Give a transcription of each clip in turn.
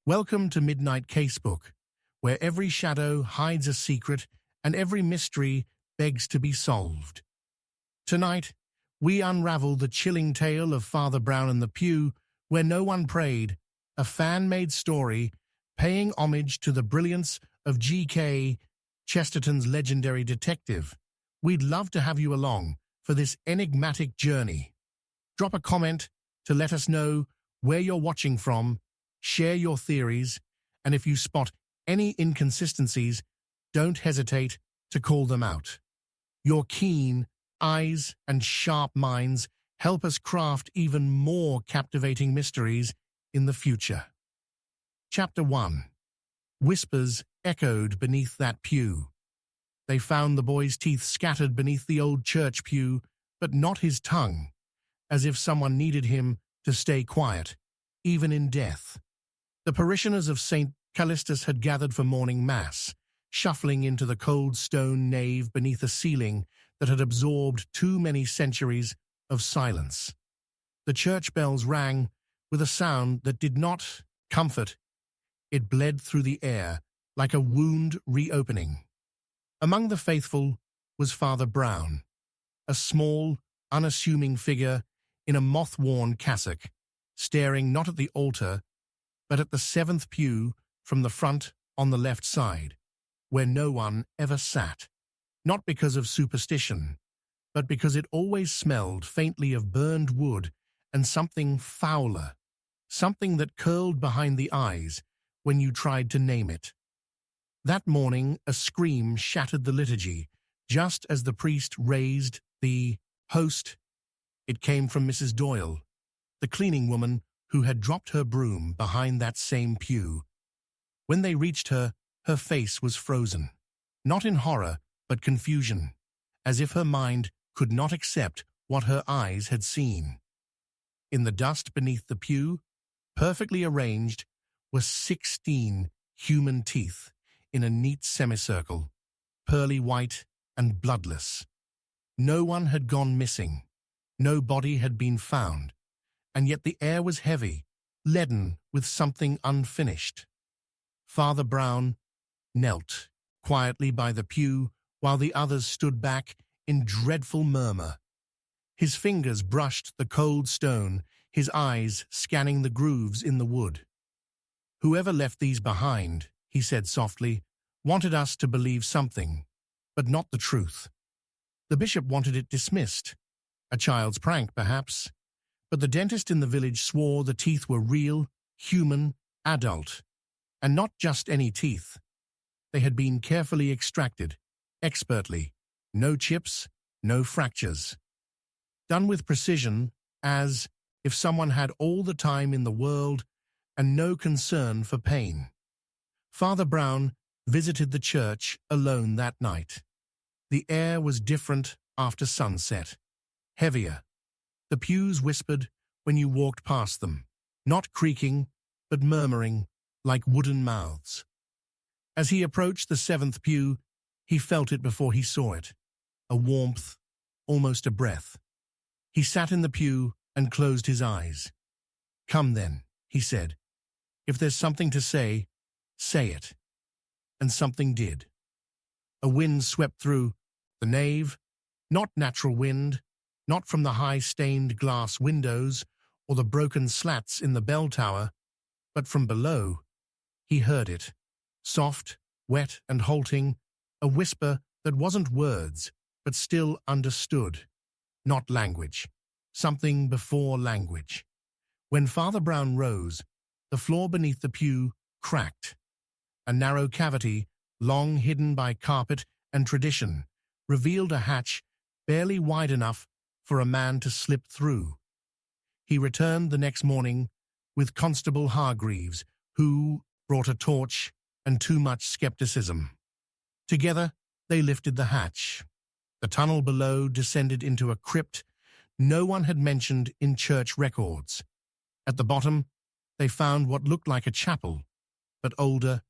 Welcome to Midnight Casebook, where every shadow hides a secret and every mystery begs to be solved. Tonight, we unravel the chilling tale of Father Brown and the Pew, where no one prayed, a fan-made story paying homage to the brilliance of G.K. Chesterton's legendary detective. We'd love to have you along for this enigmatic journey. Drop a comment to let us know where you're watching from, share your theories, and if you spot any inconsistencies, don't hesitate to call them out. Your keen eyes and sharp minds help us craft even more captivating mysteries in the future. Chapter 1. Whispers echoed beneath that pew. They found the boy's teeth scattered beneath the old church pew, but not his tongue, as if someone needed him to stay quiet, even in death. The parishioners of St. Callistus had gathered for morning mass, shuffling into the cold stone nave beneath a ceiling that had absorbed too many centuries of silence. The church bells rang with a sound that did not comfort. It bled through the air like a wound reopening. Among the faithful was Father Brown, a small, unassuming figure in a moth-worn cassock, staring not at the altar, but at the seventh pew from the front on the left side, where no one ever sat, not because of superstition, but because it always smelled faintly of burned wood and something fouler, something that curled behind the eyes when you tried to name it. That morning, a scream shattered the liturgy, just as the priest raised the host. It came from Mrs. Doyle, the cleaning woman who had dropped her broom behind that same pew. When they reached her, her face was frozen, not in horror, but confusion, as if her mind could not accept what her eyes had seen. In the dust beneath the pew, perfectly arranged, were 16 human teeth in a neat semicircle, pearly white and bloodless. No one had gone missing, no body had been found, and yet the air was heavy, leaden with something unfinished. Father Brown knelt quietly by the pew while the others stood back in dreadful murmur. His fingers brushed the cold stone, his eyes scanning the grooves in the wood. "Whoever left these behind," he said softly, "wanted us to believe something, but not the truth. The bishop wanted it dismissed. A child's prank, perhaps. But the dentist in the village swore the teeth were real, human, adult. And not just any teeth. They had been carefully extracted, expertly. No chips, no fractures. Done with precision, as if someone had all the time in the world and no concern for pain." Father Brown visited the church alone that night. The air was different after sunset, heavier. The pews whispered when you walked past them, not creaking, but murmuring like wooden mouths. As he approached the seventh pew, he felt it before he saw it, a warmth, almost a breath. He sat in the pew and closed his eyes. "Come then," he said. "If there's something to say it." And something did. A wind swept through the nave, not natural wind, not from the high stained glass windows or the broken slats in the bell tower, but from below. He heard it, soft, wet and halting, a whisper that wasn't words, but still understood. Not language, something before language. When Father Brown rose, the floor beneath the pew cracked. A narrow cavity, long hidden by carpet and tradition, revealed a hatch barely wide enough for a man to slip through. He returned the next morning with Constable Hargreaves, who brought a torch and too much skepticism. Together, they lifted the hatch. The tunnel below descended into a crypt no one had mentioned in church records. At the bottom, they found what looked like a chapel, but older,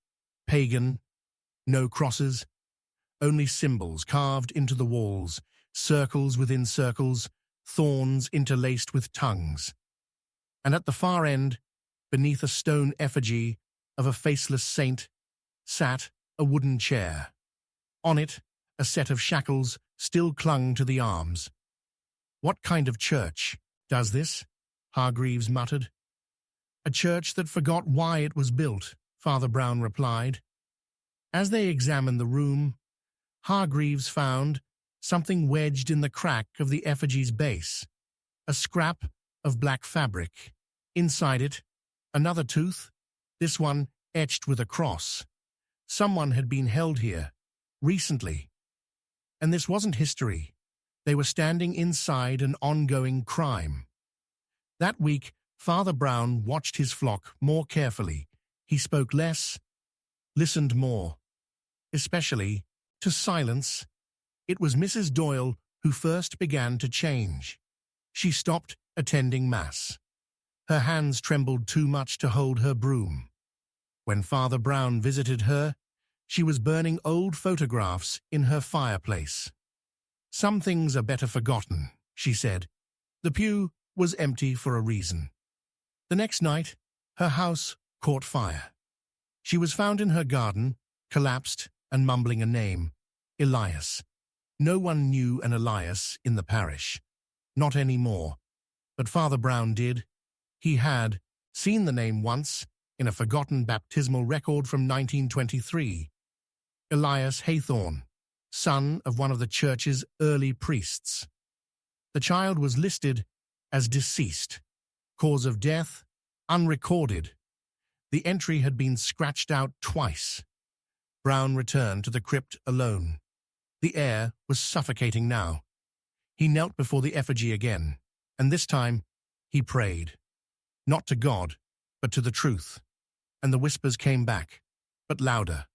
pagan, no crosses, only symbols carved into the walls, circles within circles, thorns interlaced with tongues. And at the far end, beneath a stone effigy, of a faceless saint sat a wooden chair. On it, a set of shackles still clung to the arms. "What kind of church does this?" Hargreaves muttered. "A church that forgot why it was built," Father Brown replied. As they examined the room, Hargreaves found something wedged in the crack of the effigy's base, a scrap of black fabric. Inside it, another tooth, this one etched with a cross. Someone had been held here, recently. And this wasn't history. They were standing inside an ongoing crime. That week, Father Brown watched his flock more carefully. He spoke less, listened more, especially to silence. It was Mrs. Doyle who first began to change. She stopped attending Mass. Her hands trembled too much to hold her broom. When Father Brown visited her, she was burning old photographs in her fireplace. "Some things are better forgotten," she said. The pew was empty for a reason. The next night, her house caught fire. She was found in her garden, collapsed and mumbling a name, Elias. No one knew an Elias in the parish. Not anymore. But Father Brown did. He had seen the name once in a forgotten baptismal record from 1923. Elias Haythorne, son of one of the church's early priests. The child was listed as deceased. Cause of death, unrecorded. The entry had been scratched out twice. Brown returned to the crypt alone. The air was suffocating now. He knelt before the effigy again, and this time he prayed. Not to God, but to the truth. And the whispers came back, but louder,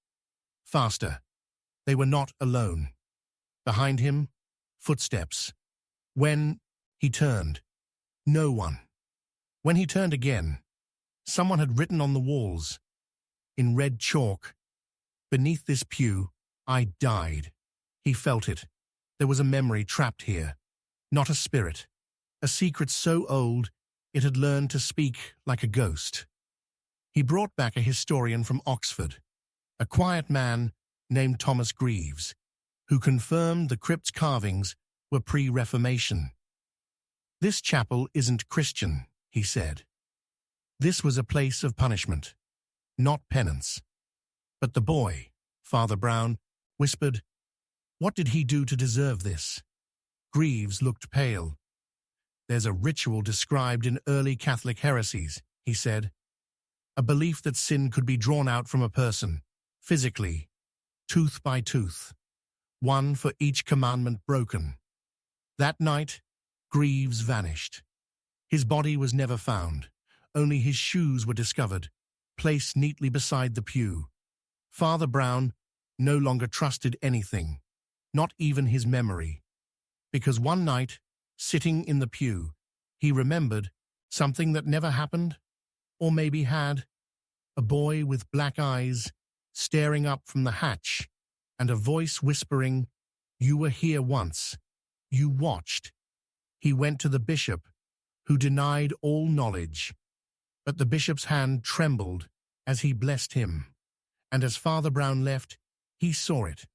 faster. They were not alone. Behind him, footsteps. When he turned, no one. When he turned again, someone had written on the walls, in red chalk, "Beneath this pew, I died." He felt it. There was a memory trapped here, not a spirit, a secret so old it had learned to speak like a ghost. He brought back a historian from Oxford, a quiet man named Thomas Greaves, who confirmed the crypt's carvings were pre-Reformation. "This chapel isn't Christian," he said. "This was a place of punishment, not penance." "But the boy," Father Brown whispered, "what did he do to deserve this?" Greaves looked pale. "There's a ritual described in early Catholic heresies," he said. "A belief that sin could be drawn out from a person, physically, tooth by tooth, one for each commandment broken." That night, Greaves vanished. His body was never found. Only his shoes were discovered, placed neatly beside the pew. Father Brown no longer trusted anything, not even his memory, because one night, sitting in the pew, he remembered something that never happened, or maybe had. A boy with black eyes staring up from the hatch, and a voice whispering, "You were here once. You watched." He went to the bishop, who denied all knowledge. But the bishop's hand trembled as he blessed him, and as Father Brown left, he saw it.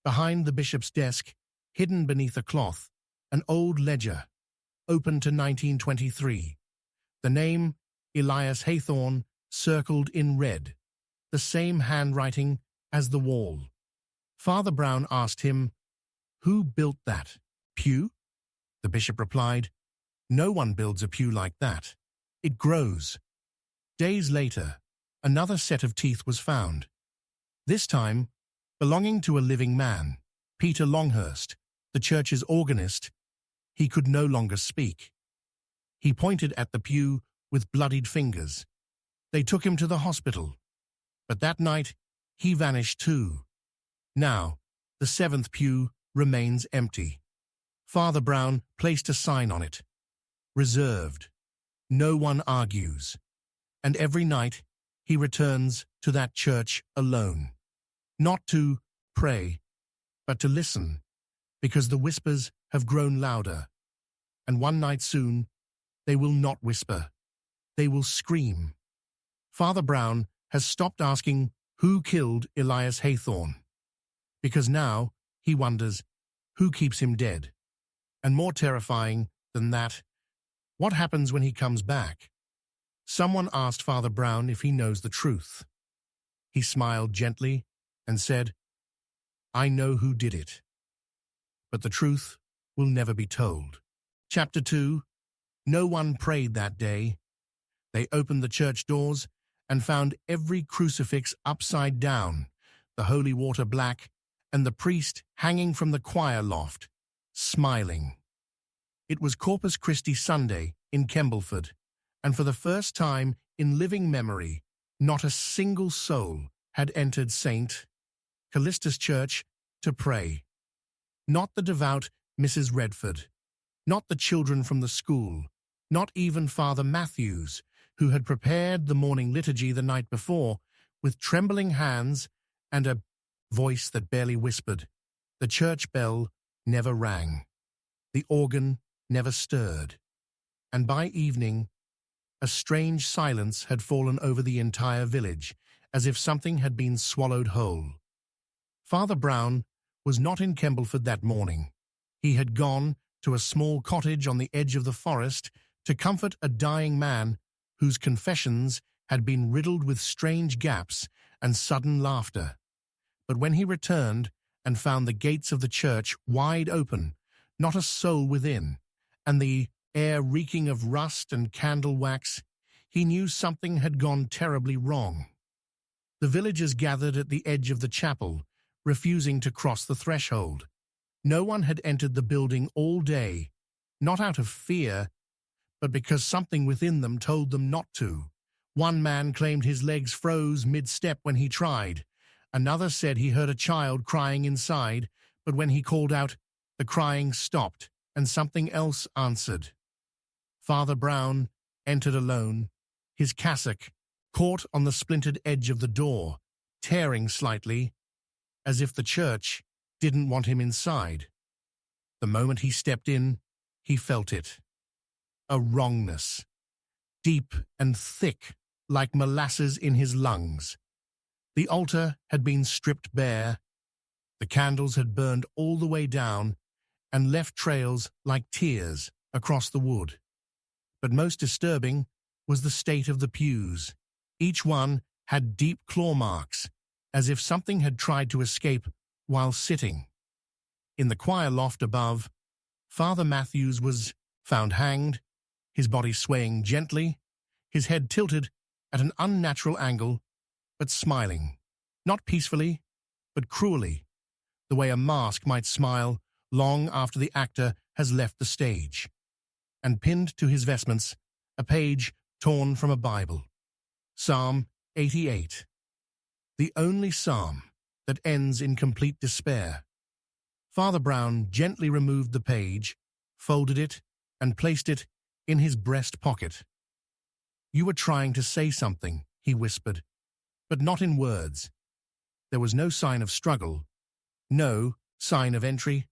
Behind the bishop's desk, hidden beneath a cloth, an old ledger, open to 1923. The name, Elias Haythorne, circled in red, the same handwriting as the wall. Father Brown asked him, "Who built that pew?" The bishop replied, "No one builds a pew like that. It grows." Days later, another set of teeth was found. This time, belonging to a living man, Peter Longhurst, the church's organist. He could no longer speak. He pointed at the pew with bloodied fingers. They took him to the hospital. But that night, he vanished too. Now, the seventh pew remains empty. Father Brown placed a sign on it. Reserved. No one argues. And every night, he returns to that church alone. Not to pray, but to listen, because the whispers have grown louder. And one night soon, they will not whisper. They will scream. Father Brown has stopped asking who killed Elias Haythorne, because now he wonders who keeps him dead. And more terrifying than that, what happens when he comes back? Someone asked Father Brown if he knows the truth. He smiled gently and said, "I know who did it, but the truth will never be told." Chapter 2. No one prayed that day. They opened the church doors and found every crucifix upside down, the holy water black, and the priest hanging from the choir loft, smiling. It was Corpus Christi Sunday in Kembleford, and for the first time in living memory, not a single soul had entered St. Callista's Church to pray. Not the devout Mrs. Redford, not the children from the school, not even Father Matthews, who had prepared the morning liturgy the night before with trembling hands and a voice that barely whispered. The church bell never rang. The organ never stirred. And by evening, a strange silence had fallen over the entire village, as if something had been swallowed whole. Father Brown was not in Kembleford that morning. He had gone to a small cottage on the edge of the forest to comfort a dying man whose confessions had been riddled with strange gaps and sudden laughter. But when he returned and found the gates of the church wide open, not a soul within, and the air reeking of rust and candle wax, he knew something had gone terribly wrong. The villagers gathered at the edge of the chapel, refusing to cross the threshold. No one had entered the building all day, not out of fear, but because something within them told them not to. One man claimed his legs froze mid-step when he tried. Another said he heard a child crying inside, but when he called out, the crying stopped, and something else answered. Father Brown entered alone, his cassock caught on the splintered edge of the door, tearing slightly, as if the church didn't want him inside. The moment he stepped in, he felt it. A wrongness, deep and thick like molasses in his lungs. The altar had been stripped bare, the candles had burned all the way down and left trails like tears across the wood. But most disturbing was the state of the pews. Each one had deep claw marks, as if something had tried to escape while sitting. In the choir loft above, Father Matthews was found hanged, his body swaying gently, his head tilted at an unnatural angle, but smiling, not peacefully, but cruelly, the way a mask might smile long after the actor has left the stage. And pinned to his vestments, a page torn from a Bible. Psalm 88. The only psalm that ends in complete despair. Father Brown gently removed the page, folded it, and placed it in his breast pocket. "You were trying to say something," he whispered, "but not in words." There was no sign of struggle, no sign of entry,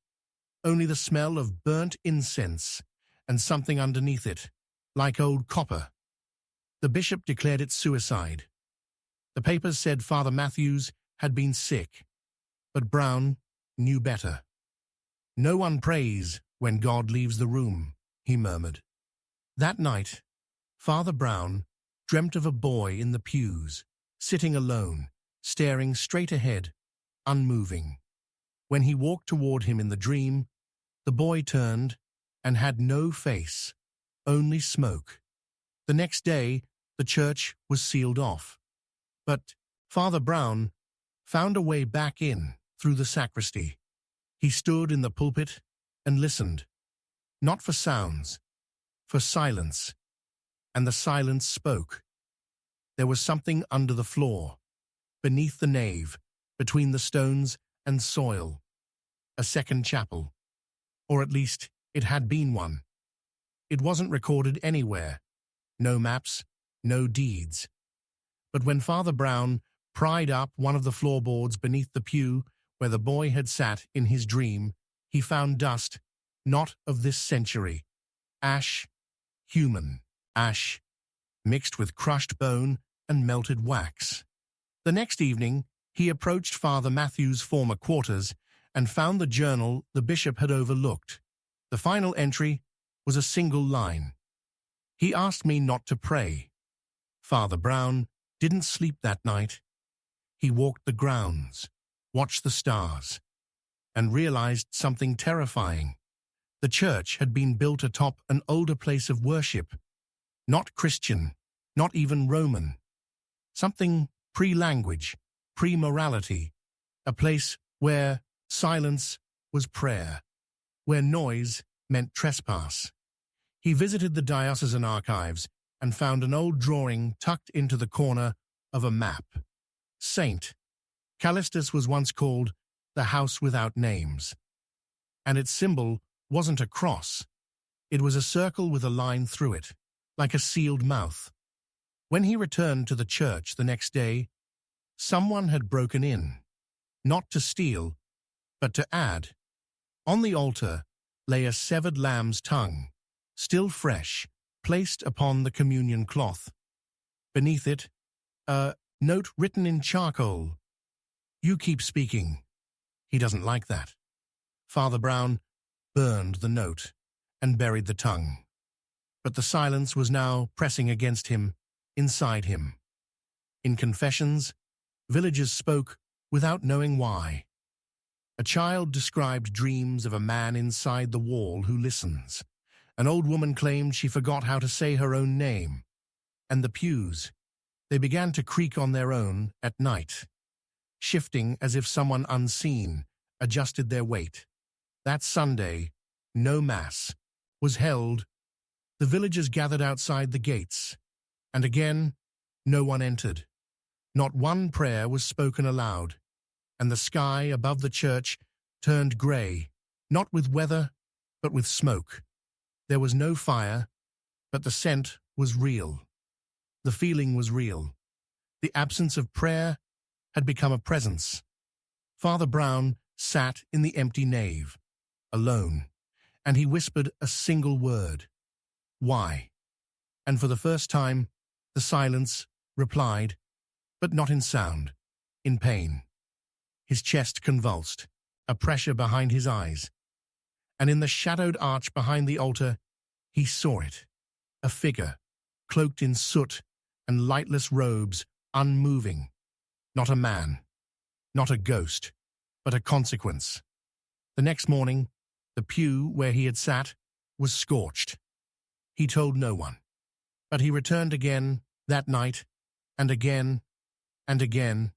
only the smell of burnt incense and something underneath it, like old copper. The bishop declared it suicide. The papers said Father Matthews had been sick, but Brown knew better. "No one prays when God leaves the room," he murmured. That night, Father Brown dreamt of a boy in the pews, sitting alone, staring straight ahead, unmoving. When he walked toward him in the dream, the boy turned and had no face, only smoke. The next day, the church was sealed off. But Father Brown found a way back in through the sacristy. He stood in the pulpit and listened, not for sounds, for silence. And the silence spoke. There was something under the floor, beneath the nave, between the stones and soil. A second chapel. Or at least it had been one. It wasn't recorded anywhere. No maps, no deeds. But when Father Brown pried up one of the floorboards beneath the pew where the boy had sat in his dream, he found dust, not of this century. Ash, human ash, mixed with crushed bone and melted wax. The next evening, he approached Father Matthew's former quarters and found the journal the bishop had overlooked. The final entry was a single line. He asked me not to pray. Father Brown didn't sleep that night. He walked the grounds, watched the stars, and realized something terrifying. The church had been built atop an older place of worship, not Christian, not even Roman. Something pre-language, pre-morality, a place where silence was prayer, where noise meant trespass. He visited the diocesan archives and found an old drawing tucked into the corner of a map. Saint Callistus was once called the house without names, and its symbol wasn't a cross. It was a circle with a line through it, like a sealed mouth. When he returned to the church the next day, someone had broken in, not to steal, but to add. On the altar lay a severed lamb's tongue, still fresh, placed upon the communion cloth. Beneath it, a note written in charcoal. "You keep speaking. He doesn't like that." Father Brown burned the note and buried the tongue. But the silence was now pressing against him, inside him. In confessions, villagers spoke without knowing why. A child described dreams of a man inside the wall who listens. An old woman claimed she forgot how to say her own name. And the pews, they began to creak on their own at night, shifting as if someone unseen adjusted their weight. That Sunday, no mass was held. The villagers gathered outside the gates, and again, no one entered. Not one prayer was spoken aloud, and the sky above the church turned grey, not with weather, but with smoke. There was no fire, but the scent was real. The feeling was real. The absence of prayer had become a presence. Father Brown sat in the empty nave, alone, and he whispered a single word. "Why?" And for the first time, the silence replied, but not in sound, in pain. His chest convulsed, a pressure behind his eyes. And in the shadowed arch behind the altar, he saw it, a figure, cloaked in soot and lightless robes, unmoving. Not a man, not a ghost, but a consequence. The next morning, the pew where he had sat was scorched. He told no one, but he returned again that night, and again, and again,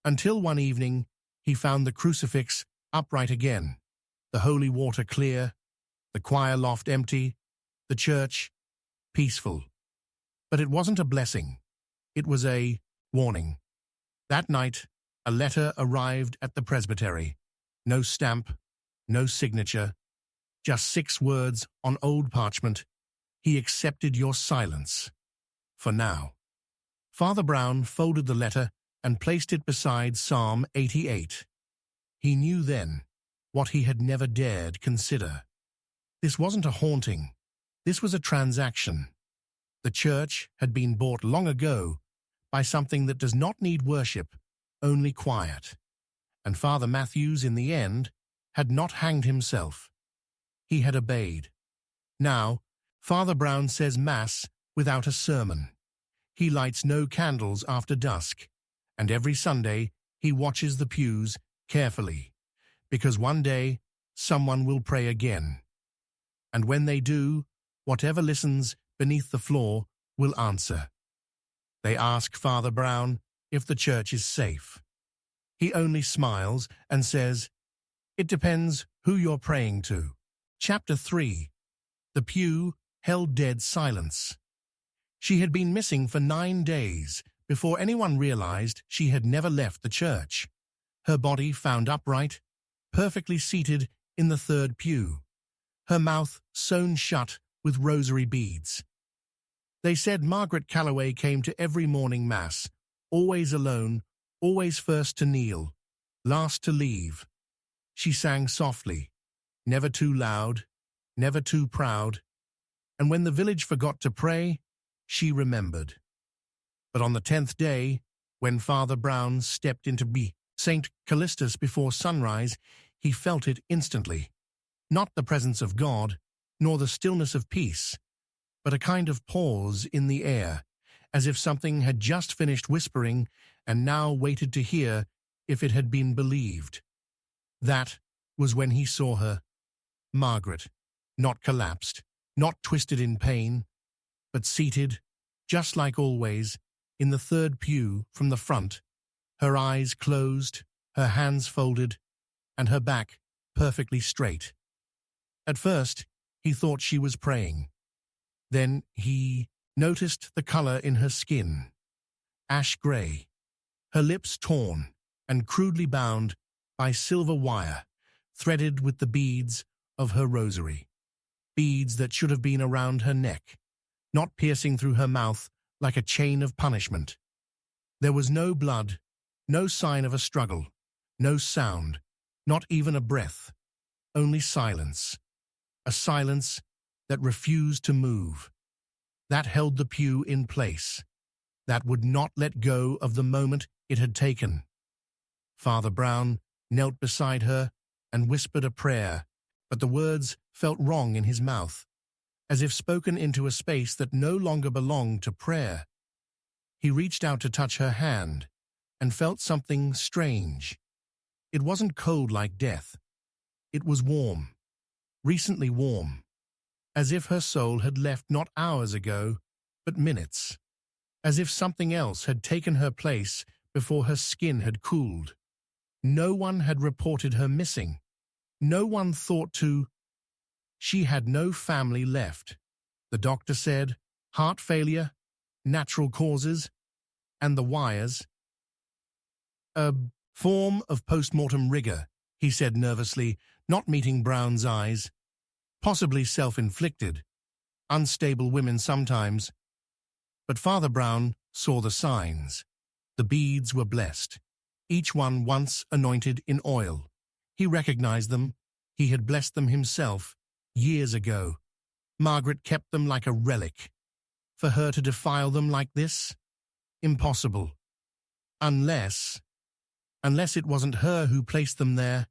until one evening he found the crucifix upright again, the holy water clear, the choir loft empty, the church peaceful. But it wasn't a blessing. It was a warning. That night, a letter arrived at the presbytery. No stamp, no signature, just 6 words on old parchment. He accepted your silence. For now. Father Brown folded the letter and placed it beside Psalm 88. He knew then what he had never dared consider. This wasn't a haunting. This was a transaction. The church had been bought long ago by something that does not need worship, only quiet. And Father Matthews, in the end, had not hanged himself. He had obeyed. Now, Father Brown says Mass without a sermon. He lights no candles after dusk, and every Sunday he watches the pews carefully, because one day someone will pray again. And when they do, whatever listens beneath the floor will answer. They ask Father Brown if the church is safe. He only smiles and says, "It depends who you're praying to." Chapter 3. The pew held dead silence. She had been missing for 9 days before anyone realized she had never left the church. Her body found upright, perfectly seated in the 3rd pew, her mouth sewn shut with rosary beads. They said Margaret Calloway came to every morning Mass, always alone, always first to kneel, last to leave. She sang softly, never too loud, never too proud, and when the village forgot to pray, she remembered. But on the 10th day, When Father Brown stepped into St. Callistus before sunrise, he felt it instantly. Not the presence of God, nor the stillness of peace, but a kind of pause in the air, as if something had just finished whispering and now waited to hear if it had been believed. That was when he saw her, Margaret, not collapsed, not twisted in pain, but seated, just like always, in the third pew from the front, her eyes closed, her hands folded, and her back perfectly straight. At first, he thought she was praying. Then he noticed the color in her skin, ash gray, her lips torn and crudely bound by silver wire, threaded with the beads of her rosary, beads that should have been around her neck, not piercing through her mouth like a chain of punishment. There was no blood, no sign of a struggle, no sound, not even a breath, only silence, a silence that refused to move, that held the pew in place, that would not let go of the moment it had taken. Father Brown knelt beside her and whispered a prayer, but the words felt wrong in his mouth, as if spoken into a space that no longer belonged to prayer. He reached out to touch her hand and felt something strange. It wasn't cold like death. It was warm, recently warm, as if her soul had left not hours ago, but minutes, as if something else had taken her place before her skin had cooled. No one had reported her missing. No one thought to. She had no family left. The doctor said, heart failure, natural causes, and the wires. A form of post-mortem rigor, he said nervously, not meeting Brown's eyes. Possibly self-inflicted. Unstable women sometimes. But Father Brown saw the signs. The beads were blessed, each one once anointed in oil. He recognized them. He had blessed them himself years ago. Margaret kept them like a relic. For her to defile them like this? Impossible. Unless it wasn't her who placed them there.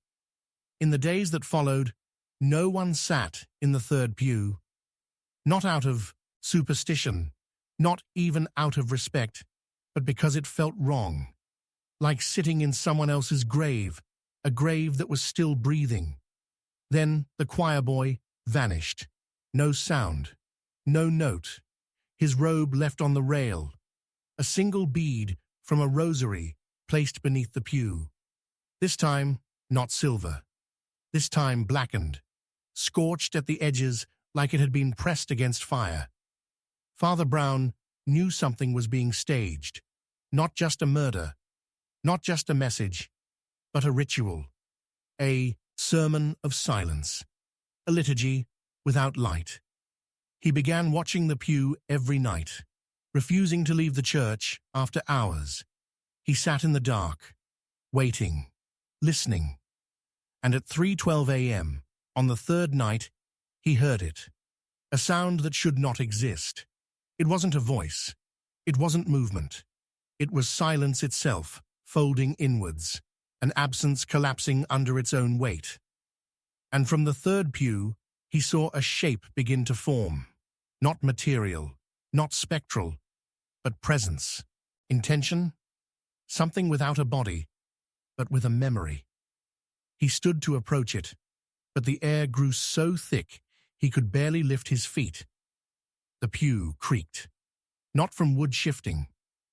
In the days that followed, no one sat in the third pew. Not out of superstition, not even out of respect, but because it felt wrong. Like sitting in someone else's grave, a grave that was still breathing. Then the choir boy vanished. No sound, no note. His robe left on the rail. A single bead from a rosary placed beneath the pew. This time, not silver. This time blackened, scorched at the edges like it had been pressed against fire. Father Brown knew something was being staged. Not just a murder, not just a message, but a ritual. A sermon of silence. A liturgy without light. He began watching the pew every night, refusing to leave the church after hours. He sat in the dark, waiting, listening. And at 3:12 a.m., on the third night, he heard it. A sound that should not exist. It wasn't a voice. It wasn't movement. It was silence itself, folding inwards, an absence collapsing under its own weight. And from the third pew, he saw a shape begin to form. Not material, not spectral, but presence, intention, something without a body, but with a memory. He stood to approach it, but the air grew so thick he could barely lift his feet. The pew creaked, not from wood shifting,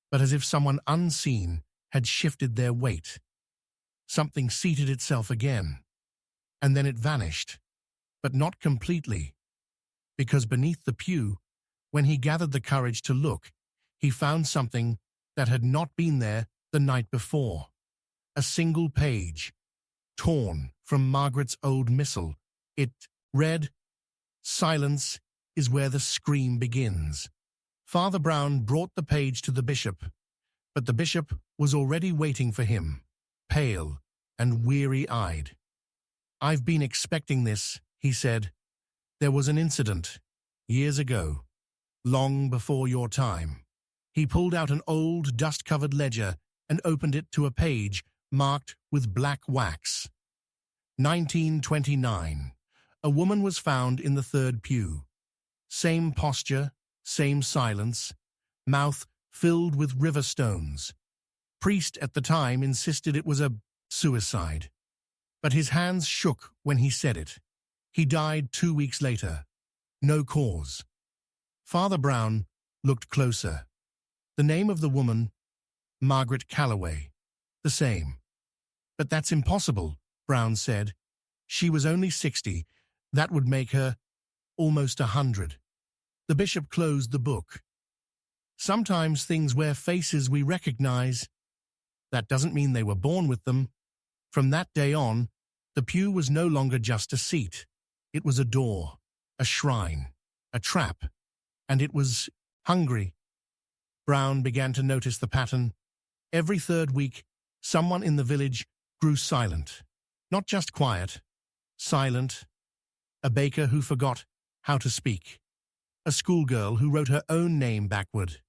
but as if someone unseen had shifted their weight. Something seated itself again, and then it vanished, but not completely, because beneath the pew, when he gathered the courage to look, he found something that had not been there the night before. A single page, torn from Margaret's old missal. It read, "Silence is where the scream begins." Father Brown brought the page to the bishop, but the bishop was already waiting for him, pale and weary-eyed. "I've been expecting this," he said. "There was an incident, years ago, long before your time." He pulled out an old, dust-covered ledger and opened it to a page marked with black wax. 1929. A woman was found in the third pew. Same posture, same silence, mouth filled with river stones. Priest at the time insisted it was a suicide, but his hands shook when he said it. He died 2 weeks later. No cause. Father Brown looked closer. The name of the woman, Margaret Calloway. The same. But that's impossible, Brown said. She was only 60. That would make her almost 100. The bishop closed the book. Sometimes things wear faces we recognize. That doesn't mean they were born with them. From that day on, the pew was no longer just a seat. It was a door, a shrine, a trap, and it was hungry. Brown began to notice the pattern. Every third week, someone in the village grew silent. Not just quiet, silent. A baker who forgot how to speak. A schoolgirl who wrote her own name backward.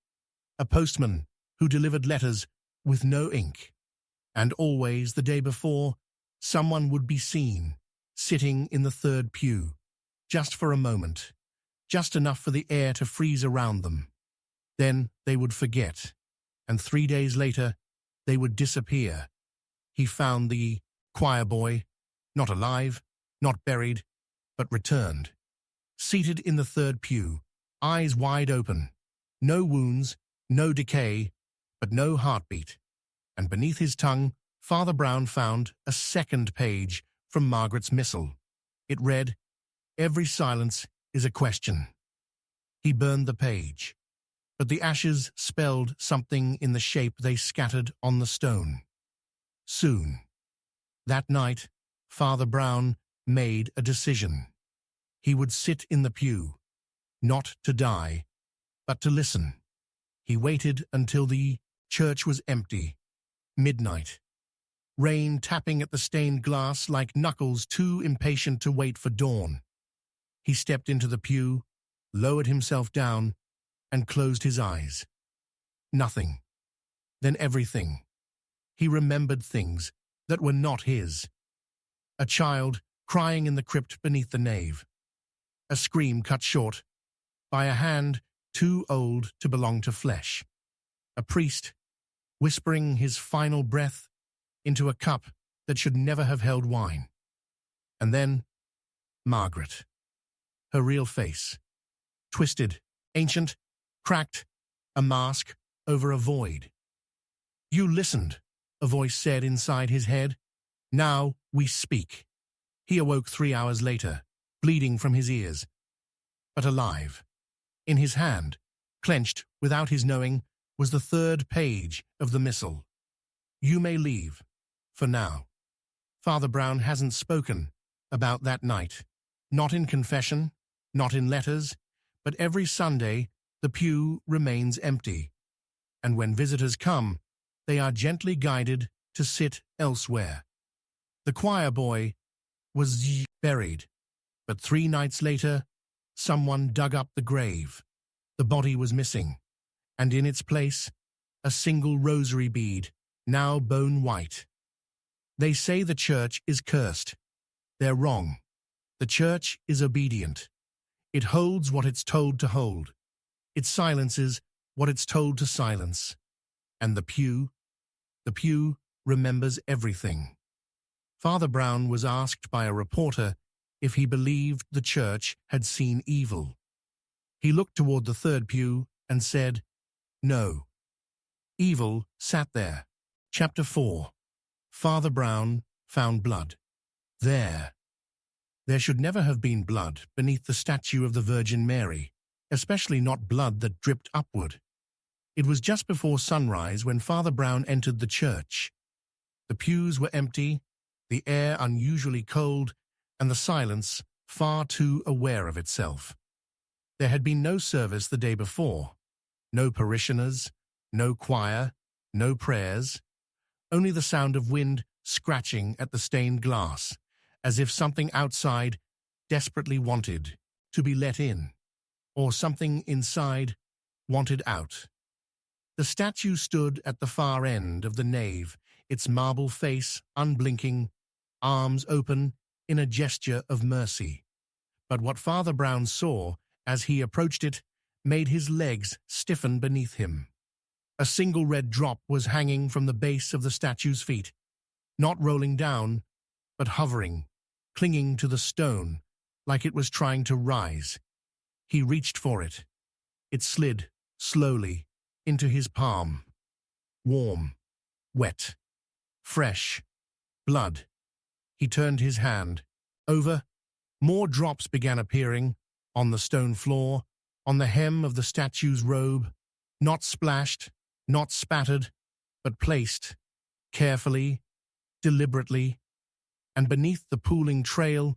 A postman who delivered letters with no ink. And always, the day before, someone would be seen, sitting in the third pew, just for a moment, just enough for the air to freeze around them. Then they would forget, and 3 days later, they would disappear. He found the choir boy, not alive, not buried, but returned. Seated in the third pew, eyes wide open. No wounds, no decay, but no heartbeat. And beneath his tongue, Father Brown found a second page from Margaret's missal. It read, "Every silence is a question." He burned the page, but the ashes spelled something in the shape they scattered on the stone. Soon. That night, Father Brown made a decision. He would sit in the pew, not to die, but to listen. He waited until the church was empty. Midnight. Rain tapping at the stained glass like knuckles too impatient to wait for dawn. He stepped into the pew, lowered himself down, and closed his eyes. Nothing. Then everything. He remembered things that were not his. A child crying in the crypt beneath the nave. A scream cut short by a hand too old to belong to flesh. A priest whispering his final breath into a cup that should never have held wine. And then Margaret. Her real face. Twisted, ancient, cracked, a mask over a void. "You listened," a voice said inside his head. "Now we speak." He awoke 3 hours later, bleeding from his ears, but alive. In his hand, clenched without his knowing, was the third page of the missal. "You may leave, for now." Father Brown hasn't spoken about that night. Not in confession, not in letters, but every Sunday the pew remains empty. And when visitors come, they are gently guided to sit elsewhere. The choir boy was buried, but 3 nights later, someone dug up the grave. The body was missing, and in its place, a single rosary bead, now bone white. They say the church is cursed. They're wrong. The church is obedient. It holds what it's told to hold. It silences what it's told to silence. And the pew remembers everything. Father Brown was asked by a reporter if he believed the church had seen evil. He looked toward the third pew and said, "No." Evil sat there. Chapter 4. Father Brown found blood. There should never have been blood beneath the statue of the Virgin Mary, especially not blood that dripped upward. It was just before sunrise when Father Brown entered the church. The pews were empty, the air unusually cold, and the silence far too aware of itself. There had been no service the day before, no parishioners, no choir, no prayers, only the sound of wind scratching at the stained glass, as if something outside desperately wanted to be let in, or something inside wanted out. The statue stood at the far end of the nave, its marble face unblinking, arms open in a gesture of mercy. But what Father Brown saw as he approached it made his legs stiffen beneath him. A single red drop was hanging from the base of the statue's feet, not rolling down, but hovering, clinging to the stone like it was trying to rise. He reached for it. It slid, slowly, into his palm. Warm, wet, fresh, blood. He turned his hand. Over. More drops began appearing, on the stone floor, on the hem of the statue's robe, not splashed, not spattered, but placed, carefully, deliberately, and beneath the pooling trail,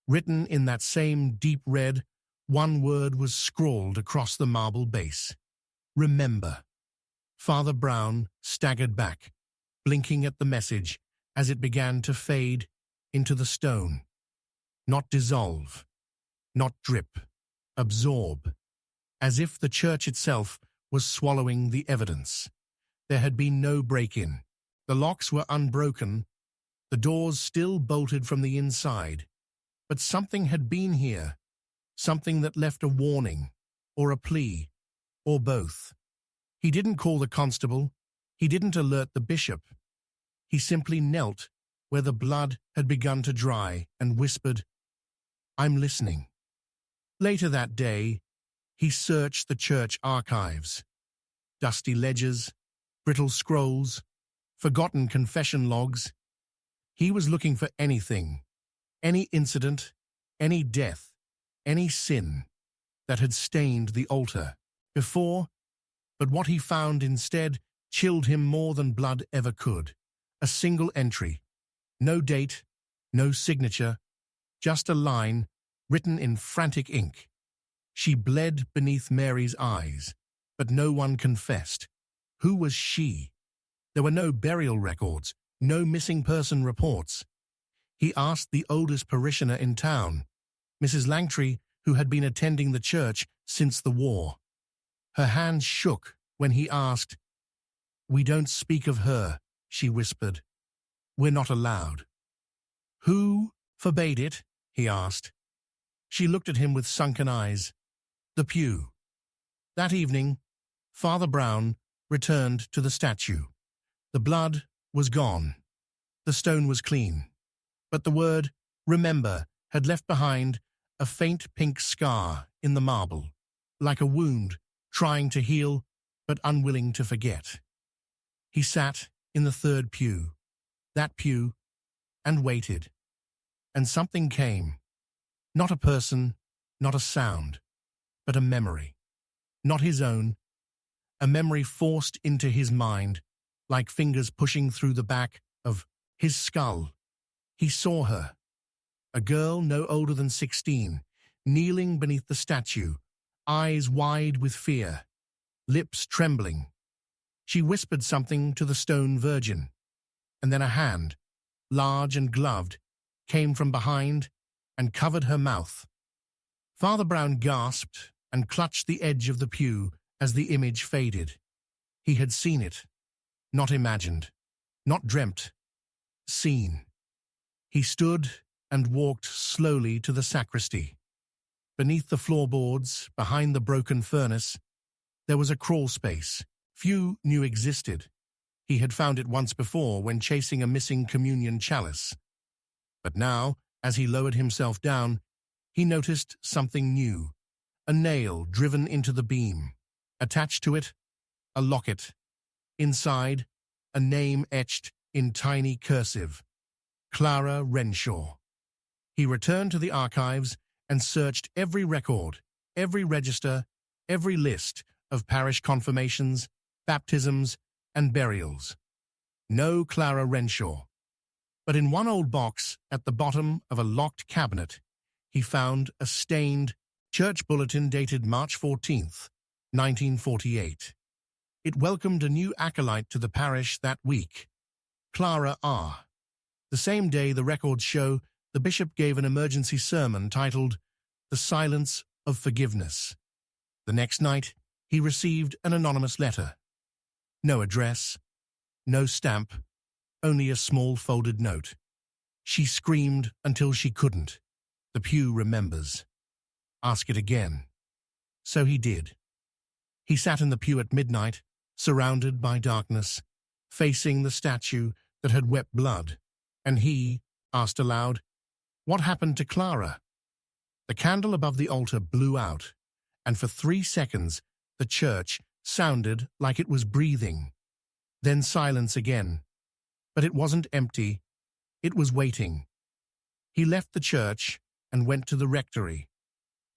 written in that same deep red, one word was scrawled across the marble base. Remember. Father Brown staggered back, blinking at the message as it began to fade into the stone. Not dissolve, not drip, absorb, as if the church itself was swallowing the evidence. There had been no break-in. The locks were unbroken, the doors still bolted from the inside. But something had been here, something that left a warning, or a plea, or both. He didn't call the constable, he didn't alert the bishop. He simply knelt where the blood had begun to dry and whispered, "I'm listening." Later that day, he searched the church archives. Dusty ledgers, brittle scrolls, forgotten confession logs. He was looking for anything, any incident, any death, any sin that had stained the altar before, but what he found instead chilled him more than blood ever could. A single entry, no date, no signature, just a line written in frantic ink. She bled beneath Mary's eyes, but no one confessed. Who was she? There were no burial records, no missing person reports. He asked the oldest parishioner in town, Mrs. Langtry, who had been attending the church since the war. Her hands shook when he asked. "We don't speak of her," she whispered. "We're not allowed." "Who forbade it?" he asked. She looked at him with sunken eyes. The pew. That evening, Father Brown returned to the statue. The blood was gone. The stone was clean. But the word, "remember," had left behind a faint pink scar in the marble, like a wound trying to heal but unwilling to forget. He sat in the third pew, that pew, and waited. And something came. Not a person, not a sound, but a memory. Not his own. A memory forced into his mind, like fingers pushing through the back of his skull. He saw her, a girl no older than 16, kneeling beneath the statue, eyes wide with fear, lips trembling. She whispered something to the stone virgin, and then a hand, large and gloved, came from behind and covered her mouth. Father Brown gasped and clutched the edge of the pew as the image faded. He had seen it, not imagined, not dreamt, seen. He stood and walked slowly to the sacristy. Beneath the floorboards, behind the broken furnace, there was a crawl space few knew existed. He had found it once before when chasing a missing communion chalice. But now, as he lowered himself down, he noticed something new. A nail driven into the beam. Attached to it, a locket. Inside, a name etched in tiny cursive. Clara Renshaw. He returned to the archives and searched every record, every register, every list of parish confirmations, baptisms, and burials. No Clara Renshaw. But in one old box at the bottom of a locked cabinet, he found a stained church bulletin dated March 14th, 1948. It welcomed a new acolyte to the parish that week, Clara R. The same day the records show, the bishop gave an emergency sermon titled "The Silence of Forgiveness." The next night, he received an anonymous letter. No address, no stamp, only a small folded note. She screamed until she couldn't. The pew remembers. Ask it again. So he did. He sat in the pew at midnight, surrounded by darkness, facing the statue that had wept blood, and he asked aloud, "What happened to Clara?" The candle above the altar blew out, and for 3 seconds the church sounded like it was breathing. Then silence again. But it wasn't empty, it was waiting. He left the church and went to the rectory.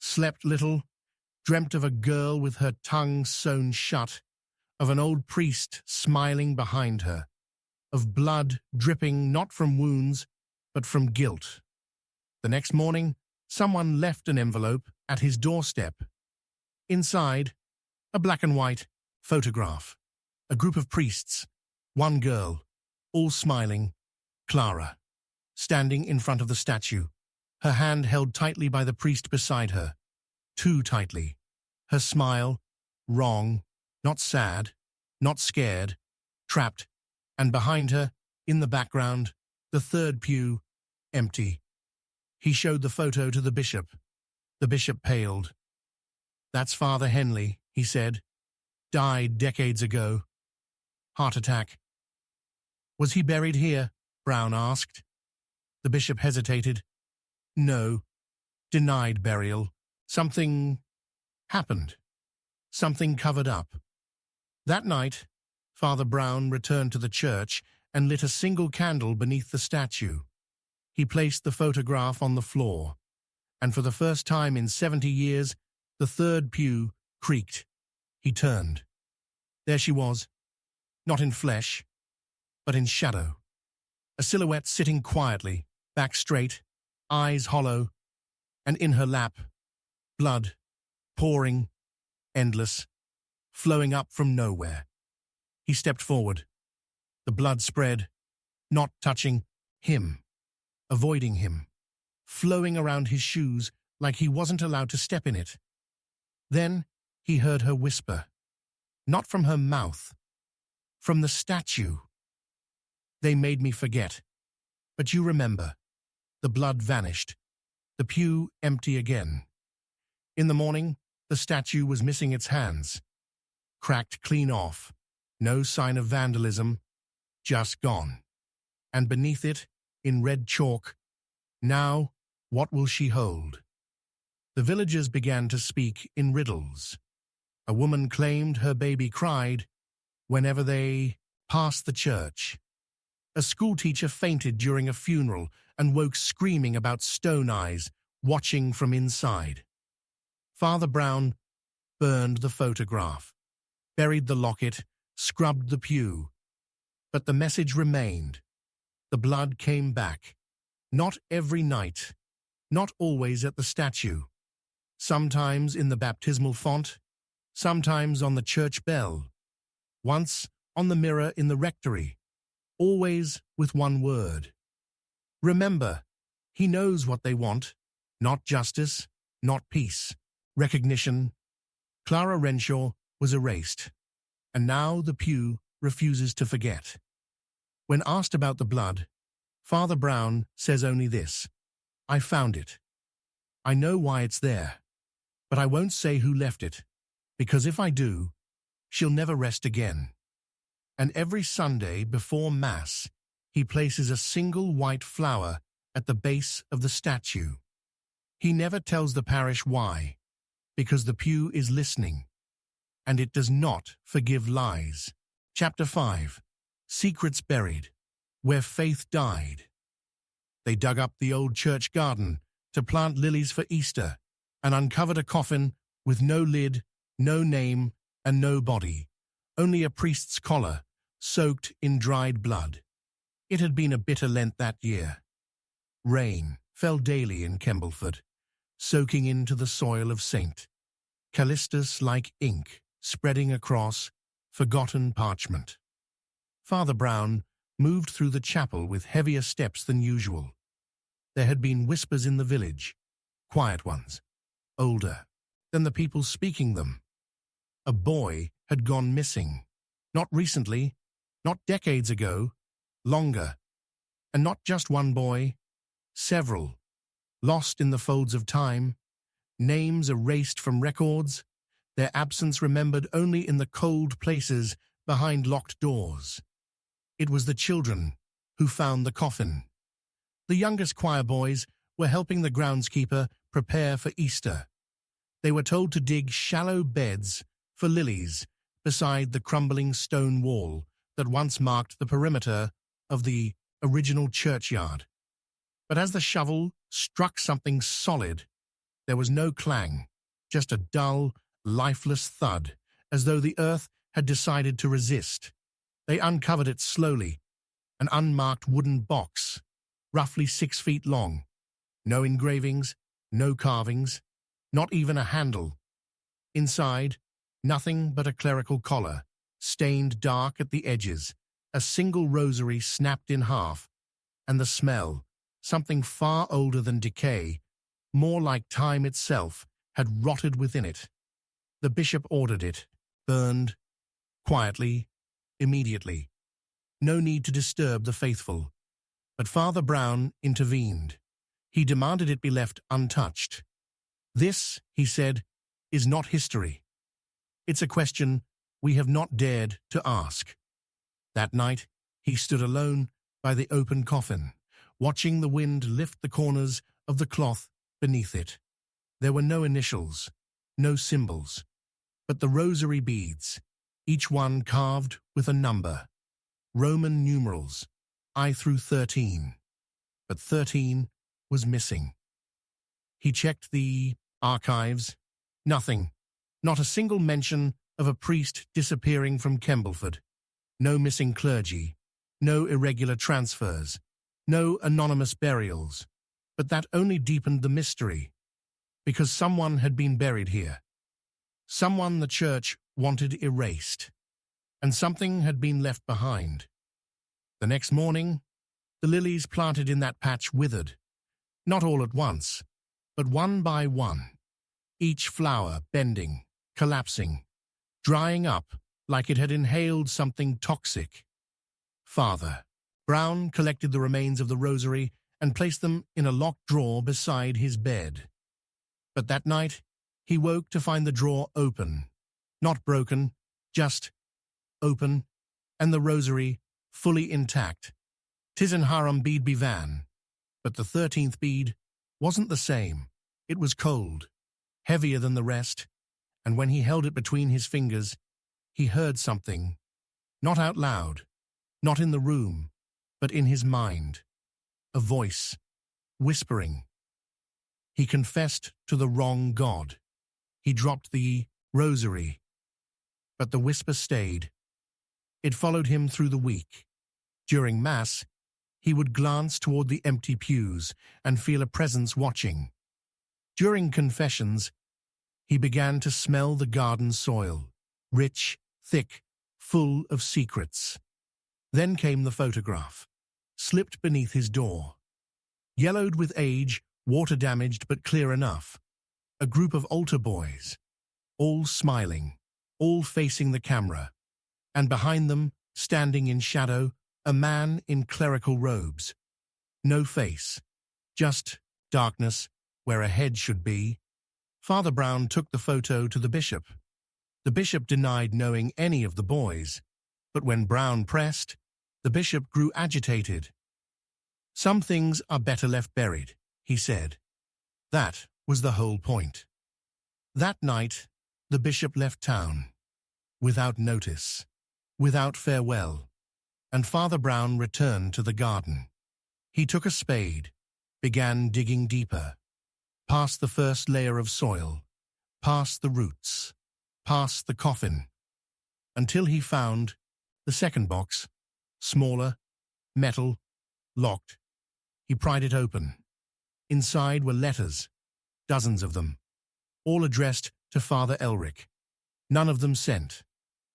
Slept little, dreamt of a girl with her tongue sewn shut, of an old priest smiling behind her, of blood dripping not from wounds, but from guilt. The next morning, someone left an envelope at his doorstep. Inside, a black and white photograph. A group of priests, one girl, all smiling, Clara, standing in front of the statue, her hand held tightly by the priest beside her, too tightly. Her smile, wrong, not sad, not scared, trapped, and behind her, in the background, the third pew, empty. He showed the photo to the bishop. The bishop paled. "That's Father Henley," he said. "Died decades ago. Heart attack." "Was he buried here?" Brown asked. The bishop hesitated. "No. Denied burial. Something happened. Something covered up." That night, Father Brown returned to the church and lit a single candle beneath the statue. He placed the photograph on the floor, and for the first time in 70 years, the third pew creaked. He turned. There she was, not in flesh, but in shadow. A silhouette sitting quietly, back straight, eyes hollow, and in her lap, blood, pouring, endless, flowing up from nowhere. He stepped forward. The blood spread, not touching him, avoiding him, flowing around his shoes like he wasn't allowed to step in it. Then he heard her whisper, not from her mouth, from the statue. "They made me forget. But you remember." The blood vanished. The pew empty again. In the morning, the statue was missing its hands. Cracked clean off. No sign of vandalism. Just gone. And beneath it, in red chalk, "Now, what will she hold?" The villagers began to speak in riddles. A woman claimed her baby cried whenever they passed the church. A schoolteacher fainted during a funeral and woke screaming about stone eyes watching from inside. Father Brown burned the photograph, buried the locket, scrubbed the pew. But the message remained. The blood came back. Not every night, not always at the statue. Sometimes in the baptismal font, sometimes on the church bell, once on the mirror in the rectory, always with one word. Remember, he knows what they want, not justice, not peace, recognition. Clara Renshaw was erased, and now the pew refuses to forget. When asked about the blood, Father Brown says only this: "I found it. I know why it's there, but I won't say who left it, because if I do, she'll never rest again." And every Sunday before Mass, he places a single white flower at the base of the statue. He never tells the parish why, because the pew is listening, and it does not forgive lies. Chapter 5. Secrets Buried, Where Faith Died. They dug up the old church garden to plant lilies for Easter and uncovered a coffin with no lid, no name, and no body, only a priest's collar, soaked in dried blood. It had been a bitter Lent that year. Rain fell daily in Kembleford, soaking into the soil of St. Callistus like ink spreading across forgotten parchment. Father Brown moved through the chapel with heavier steps than usual. There had been whispers in the village, quiet ones, older than the people speaking them. A boy had gone missing. Not recently, not decades ago, longer. And not just one boy, several, lost in the folds of time, names erased from records, their absence remembered only in the cold places behind locked doors. It was the children who found the coffin. The youngest choir boys were helping the groundskeeper prepare for Easter. They were told to dig shallow beds for lilies beside the crumbling stone wall that once marked the perimeter of the original churchyard. But as the shovel struck something solid, there was no clang, just a dull, lifeless thud, as though the earth had decided to resist. They uncovered it slowly, an unmarked wooden box, roughly 6 feet long. No engravings, no carvings, not even a handle. Inside, nothing but a clerical collar, stained dark at the edges, a single rosary snapped in half, and the smell, something far older than decay, more like time itself, had rotted within it. The bishop ordered it, burned, quietly, immediately. No need to disturb the faithful. But Father Brown intervened. He demanded it be left untouched. This, he said, is not history. It's a question we have not dared to ask. That night, he stood alone by the open coffin, watching the wind lift the corners of the cloth beneath it. There were no initials, no symbols, but the rosary beads, each one carved with a number. Roman numerals, I through 13. But 13 was missing. He checked the archives. Nothing. Not a single mention of a priest disappearing from Kembleford. No missing clergy. No irregular transfers. No anonymous burials. But that only deepened the mystery. Because someone had been buried here. Someone the church wanted erased. And something had been left behind. The next morning, the lilies planted in that patch withered. Not all at once, but one by one. Each flower bending, collapsing, drying up like it had inhaled something toxic. Father Brown collected the remains of the rosary and placed them in a locked drawer beside his bed. But that night, he woke to find the drawer open. Not broken, just open, and the rosary fully intact. 'Tis an harum bead bivan. But the 13th bead wasn't the same. It was cold, heavier than the rest, and when he held it between his fingers, he heard something, not out loud, not in the room, but in his mind. A voice, whispering. He confessed to the wrong God. He dropped the rosary. But the whisper stayed. It followed him through the week. During Mass, he would glance toward the empty pews and feel a presence watching. During confessions, he began to smell the garden soil, rich, thick, full of secrets. Then came the photograph, slipped beneath his door. Yellowed with age, water-damaged but clear enough. A group of altar boys, all smiling, all facing the camera, and behind them, standing in shadow, a man in clerical robes. No face, just darkness where a head should be. Father Brown took the photo to the bishop. The bishop denied knowing any of the boys, but when Brown pressed, the bishop grew agitated. Some things are better left buried, he said. That was the whole point. That night, the bishop left town, without notice, without farewell, and Father Brown returned to the garden. He took a spade, began digging deeper, past the first layer of soil, past the roots, past the coffin, until he found the second box, smaller, metal, locked. He pried it open. Inside were letters, dozens of them, all addressed to Father Elric. None of them sent.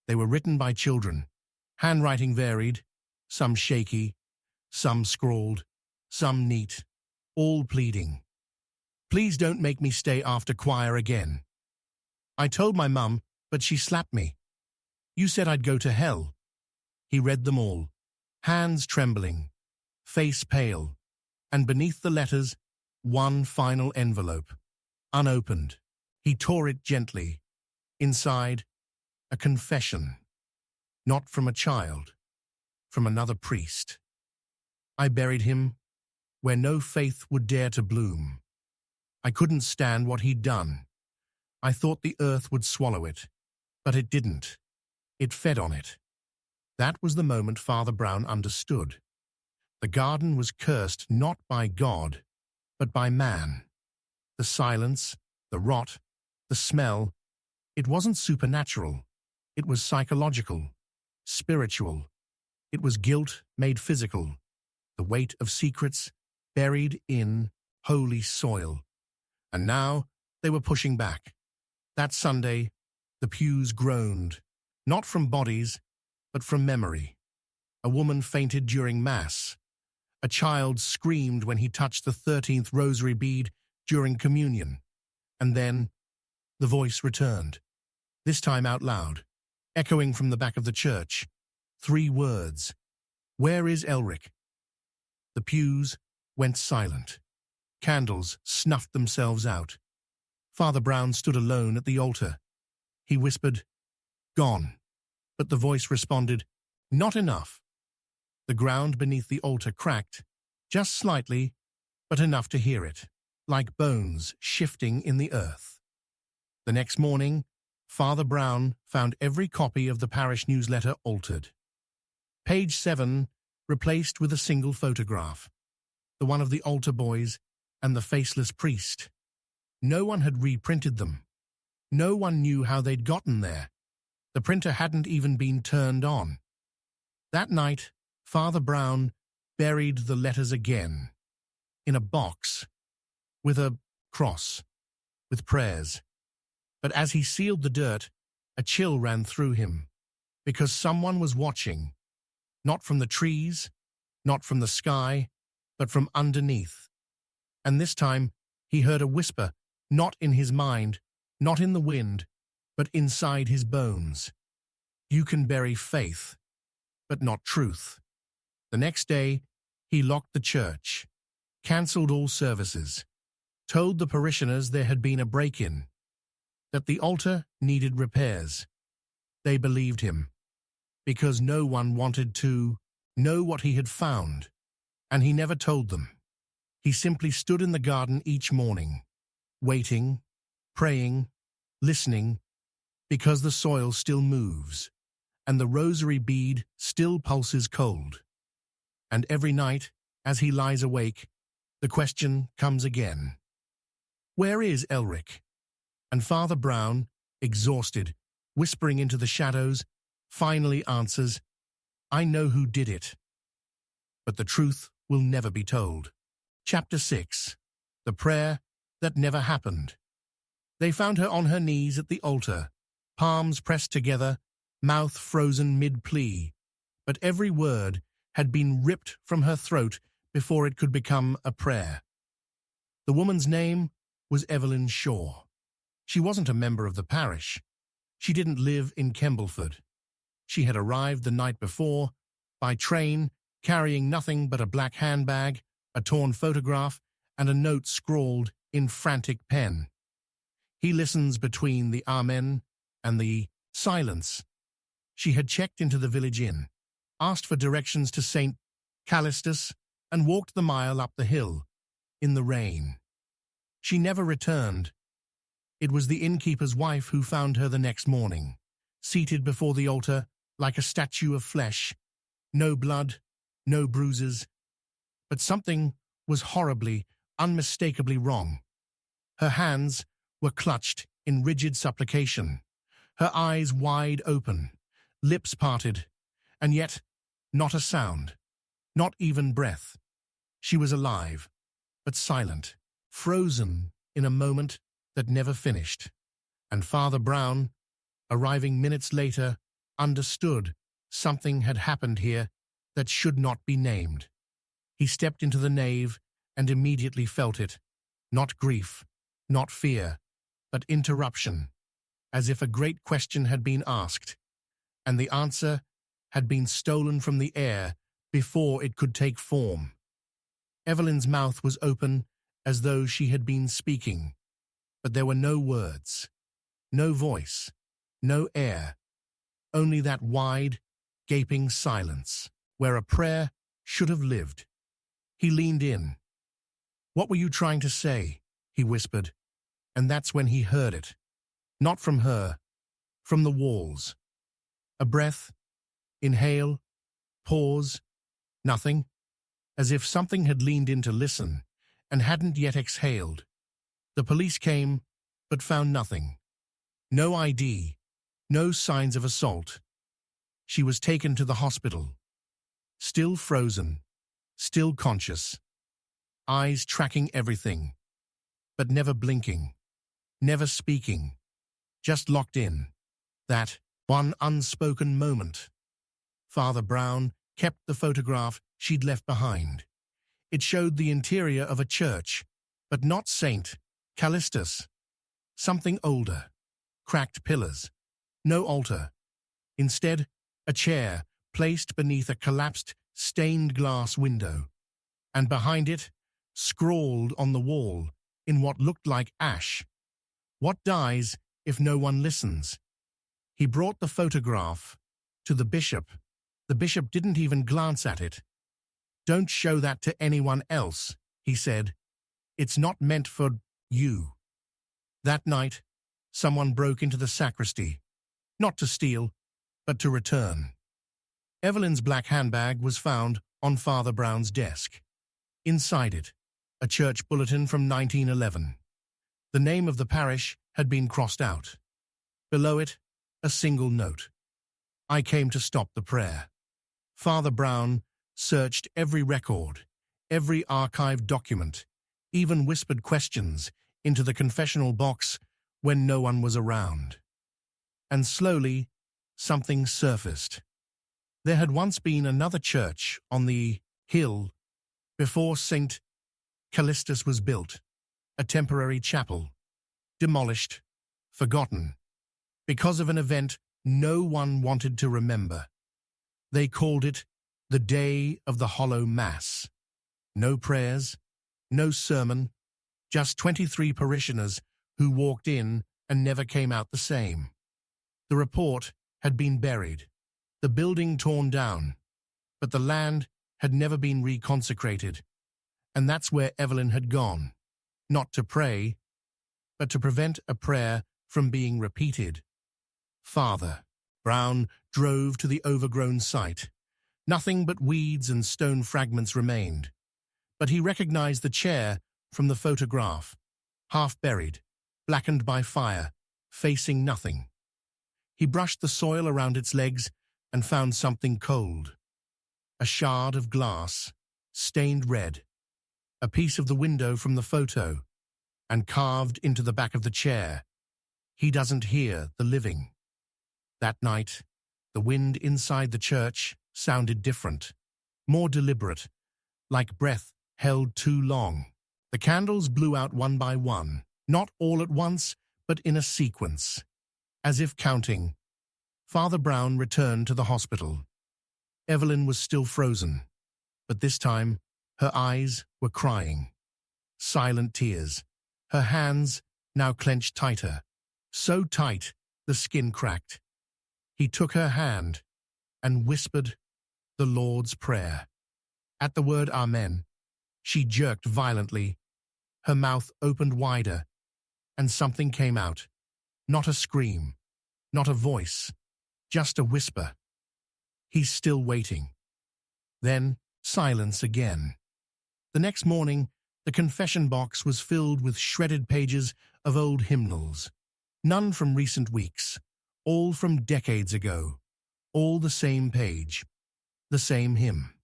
They were written by children. Handwriting varied, some shaky, some scrawled, some neat, all pleading. Please don't make me stay after choir again. I told my mum, but she slapped me. You said I'd go to hell." He read them all, hands trembling, face pale, and beneath the letters, one final envelope, unopened. He tore it gently. Inside, a confession. Not from a child, from another priest. "I buried him where no faith would dare to bloom. I couldn't stand what he'd done. I thought the earth would swallow it, but it didn't. It fed on it." That was the moment Father Brown understood. The garden was cursed not by God, but by man. The silence, the rot, the smell, it wasn't supernatural. It was psychological, spiritual. It was guilt made physical, the weight of secrets buried in holy soil. And now they were pushing back. That Sunday, the pews groaned, not from bodies, but from memory. A woman fainted during Mass. A child screamed when he touched the 13th rosary bead during communion. And then the voice returned, this time out loud, echoing from the back of the church. 3 words. "Where is Elric?" The pews went silent. Candles snuffed themselves out. Father Brown stood alone at the altar. He whispered, "Gone." But the voice responded, "Not enough." The ground beneath the altar cracked, just slightly, but enough to hear it, like bones shifting in the earth. The next morning, Father Brown found every copy of the parish newsletter altered. Page 7 replaced with a single photograph, the one of the altar boys and the faceless priest. No one had reprinted them. No one knew how they'd gotten there. The printer hadn't even been turned on. That night, Father Brown buried the letters again, in a box, with a cross, with prayers. But as he sealed the dirt, a chill ran through him, because someone was watching, not from the trees, not from the sky, but from underneath. And this time, he heard a whisper, not in his mind, not in the wind, but inside his bones. "You can bury faith, but not truth." The next day, he locked the church, cancelled all services, told the parishioners there had been a break-in, that the altar needed repairs. They believed him, because no one wanted to know what he had found, and he never told them. He simply stood in the garden each morning, waiting, praying, listening, because the soil still moves, and the rosary bead still pulses cold. And every night, as he lies awake, the question comes again. Where is Elric? And Father Brown, exhausted, whispering into the shadows, finally answers, I know who did it. But the truth will never be told. Chapter 6. The Prayer That Never Happened. They found her on her knees at the altar, palms pressed together, mouth frozen mid-plea, but every word had been ripped from her throat before it could become a prayer. The woman's name was Evelyn Shaw. She wasn't a member of the parish. She didn't live in Kembleford. She had arrived the night before, by train, carrying nothing but a black handbag, a torn photograph, and a note scrawled in frantic pen. He listens between the Amen and the silence. She had checked into the village inn, asked for directions to St. Callistus, and walked the mile up the hill, in the rain. She never returned. It was the innkeeper's wife who found her the next morning, seated before the altar like a statue of flesh. No blood, no bruises. But something was horribly, unmistakably wrong. Her hands were clutched in rigid supplication, her eyes wide open, lips parted, and yet not a sound, not even breath. She was alive, but silent, frozen in a moment that never finished. And Father Brown, arriving minutes later, understood something had happened here that should not be named. He stepped into the nave and immediately felt it, not grief, not fear, but interruption, as if a great question had been asked. and the answer had been stolen from the air before it could take form. Evelyn's mouth was open as though she had been speaking, but there were no words, no voice, no air, only that wide, gaping silence where a prayer should have lived. He leaned in. "What were you trying to say?" he whispered, and that's when he heard it. Not from her, from the walls. A breath, inhale, pause, nothing, as if something had leaned in to listen and hadn't yet exhaled. The police came, but found nothing. No ID, no signs of assault. She was taken to the hospital. Still frozen, still conscious, eyes tracking everything, but never blinking, never speaking, just locked in. That one unspoken moment. Father Brown kept the photograph she'd left behind. It showed the interior of a church, but not Saint Callistus. Something older, cracked pillars, no altar. Instead, a chair placed beneath a collapsed stained glass window, and behind it, scrawled on the wall in what looked like ash, "What dies if no one listens?" He brought the photograph to the bishop. The bishop didn't even glance at it. "Don't show that to anyone else," he said. "It's not meant for you." That night, someone broke into the sacristy, not to steal, but to return. Evelyn's black handbag was found on Father Brown's desk. Inside it, a church bulletin from 1911. The name of the parish had been crossed out. Below it, a single note. "I came to stop the prayer." Father Brown searched every record, every archived document, even whispered questions into the confessional box when no one was around. And slowly, something surfaced. There had once been another church on the hill before St. Callistus was built, a temporary chapel, demolished, forgotten, because of an event no one wanted to remember. They called it the Day of the Hollow Mass. No prayers, no sermon, just 23 parishioners who walked in and never came out the same. The report had been buried, the building torn down, but the land had never been reconsecrated, and that's where Evelyn had gone, not to pray, but to prevent a prayer from being repeated. Father Brown drove to the overgrown site. Nothing but weeds and stone fragments remained, but he recognized the chair from the photograph, half buried, blackened by fire, facing nothing. He brushed the soil around its legs and found something cold. A shard of glass, stained red, a piece of the window from the photo, and carved into the back of the chair. "He doesn't hear the living." That night, the wind inside the church sounded different, more deliberate, like breath held too long. The candles blew out one by one, not all at once, but in a sequence, as if counting. Father Brown returned to the hospital. Evelyn was still frozen, but this time her eyes were crying. Silent tears, her hands now clenched tighter, so tight the skin cracked. He took her hand and whispered the Lord's Prayer. At the word Amen, she jerked violently. Her mouth opened wider, and something came out. Not a scream, not a voice, just a whisper. "He's still waiting." Then silence again. The next morning, the confession box was filled with shredded pages of old hymnals. None from recent weeks, all from decades ago, all the same page, the same hymn.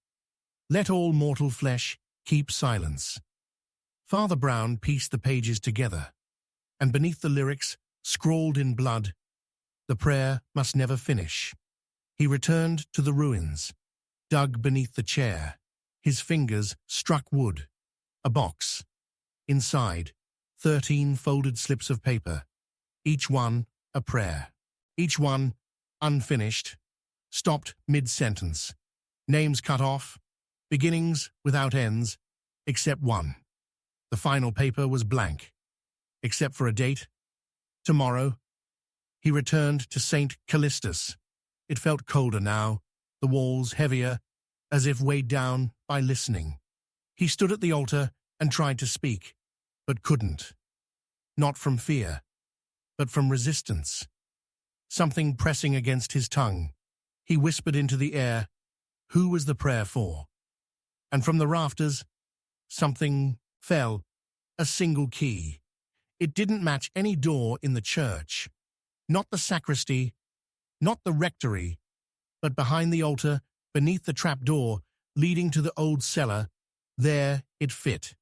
"Let all mortal flesh keep silence." Father Brown pieced the pages together, and beneath the lyrics, scrawled in blood, "The prayer must never finish." He returned to the ruins, dug beneath the chair. His fingers struck wood. A box. Inside, 13 folded slips of paper, each one a prayer, each one unfinished, stopped mid-sentence. Names cut off, beginnings without ends, except one. The final paper was blank, except for a date. Tomorrow. He returned to St. Callistus. It felt colder now, the walls heavier, as if weighed down by listening. He stood at the altar and tried to speak, but couldn't. Not from fear, but from resistance. Something pressing against his tongue. He whispered into the air, "Who was the prayer for?" And from the rafters, something fell, a single key. It didn't match any door in the church. Not the sacristy, not the rectory, but behind the altar, beneath the trapdoor leading to the old cellar, there it fit.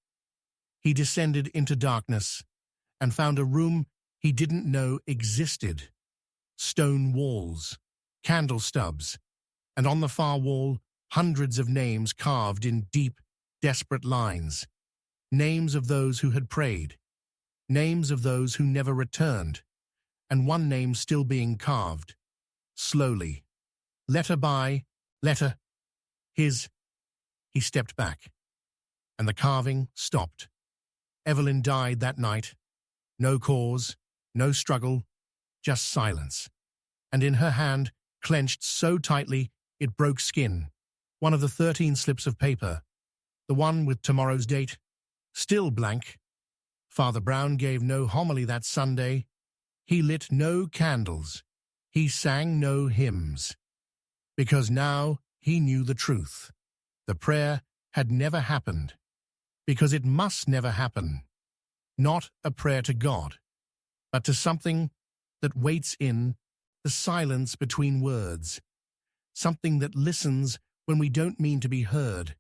He descended into darkness and found a room he didn't know existed. Stone walls, candle stubs, and on the far wall, hundreds of names carved in deep, desperate lines. Names of those who had prayed, names of those who never returned, and one name still being carved, slowly. Letter by letter. His. He stepped back, and the carving stopped. Evelyn died that night. No cause, no struggle, just silence. And in her hand, clenched so tightly it broke skin, one of the 13 slips of paper, the one with tomorrow's date, still blank. Father Brown gave no homily that Sunday. He lit no candles. He sang no hymns. Because now he knew the truth. The prayer had never happened. Because it must never happen. Not a prayer to God, but to something that waits in the silence between words. Something that listens when we don't mean to be heard.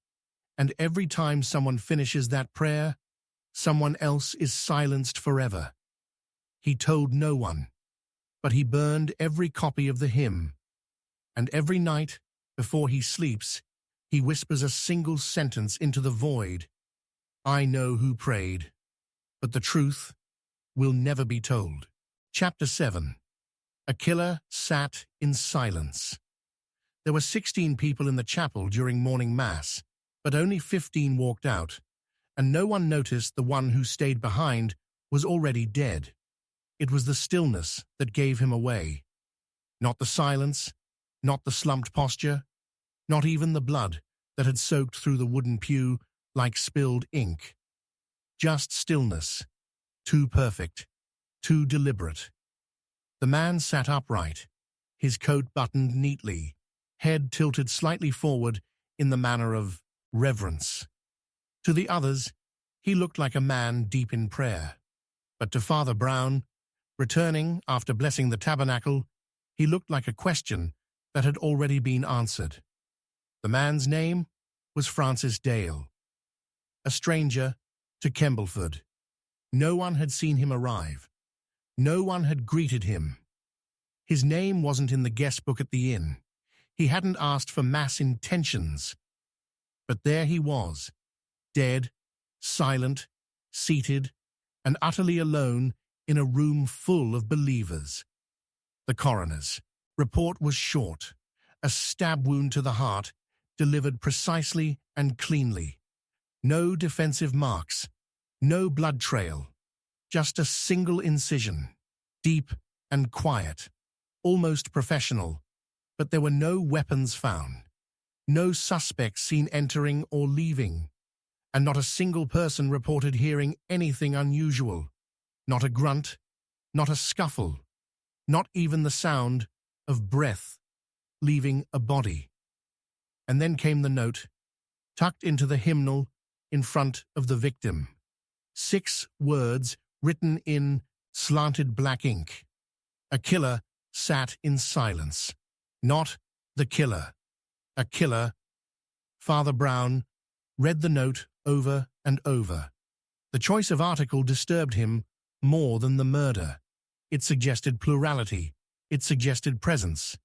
And every time someone finishes that prayer, someone else is silenced forever. He told no one, but he burned every copy of the hymn. And every night, before he sleeps, he whispers a single sentence into the void. I know who prayed, but the truth will never be told. Chapter 7. A killer sat in silence. There were 16 people in the chapel during morning mass, but only 15 walked out, and no one noticed the one who stayed behind was already dead. It was the stillness that gave him away. Not the silence, not the slumped posture, not even the blood that had soaked through the wooden pew like spilled ink. Just stillness, too perfect, too deliberate. The man sat upright, his coat buttoned neatly, head tilted slightly forward in the manner of reverence. To the others, he looked like a man deep in prayer. But to Father Brown, returning after blessing the tabernacle, he looked like a question that had already been answered. The man's name was Francis Dale, a stranger to Kembleford. No one had seen him arrive. No one had greeted him. His name wasn't in the guest book at the inn. He hadn't asked for mass intentions. But there he was, dead, silent, seated, and utterly alone in a room full of believers. The coroner's report was short, a stab wound to the heart, delivered precisely and cleanly. No defensive marks, no blood trail, just a single incision, deep and quiet, almost professional, but there were no weapons found, no suspects seen entering or leaving, and not a single person reported hearing anything unusual, not a grunt, not a scuffle, not even the sound of breath leaving a body. And then came the note, tucked into the hymnal in front of the victim. 6 words written in slanted black ink. A killer sat in silence. Not the killer. A killer. Father Brown read the note over and over. The choice of article disturbed him more than the murder. It suggested plurality. It suggested presence.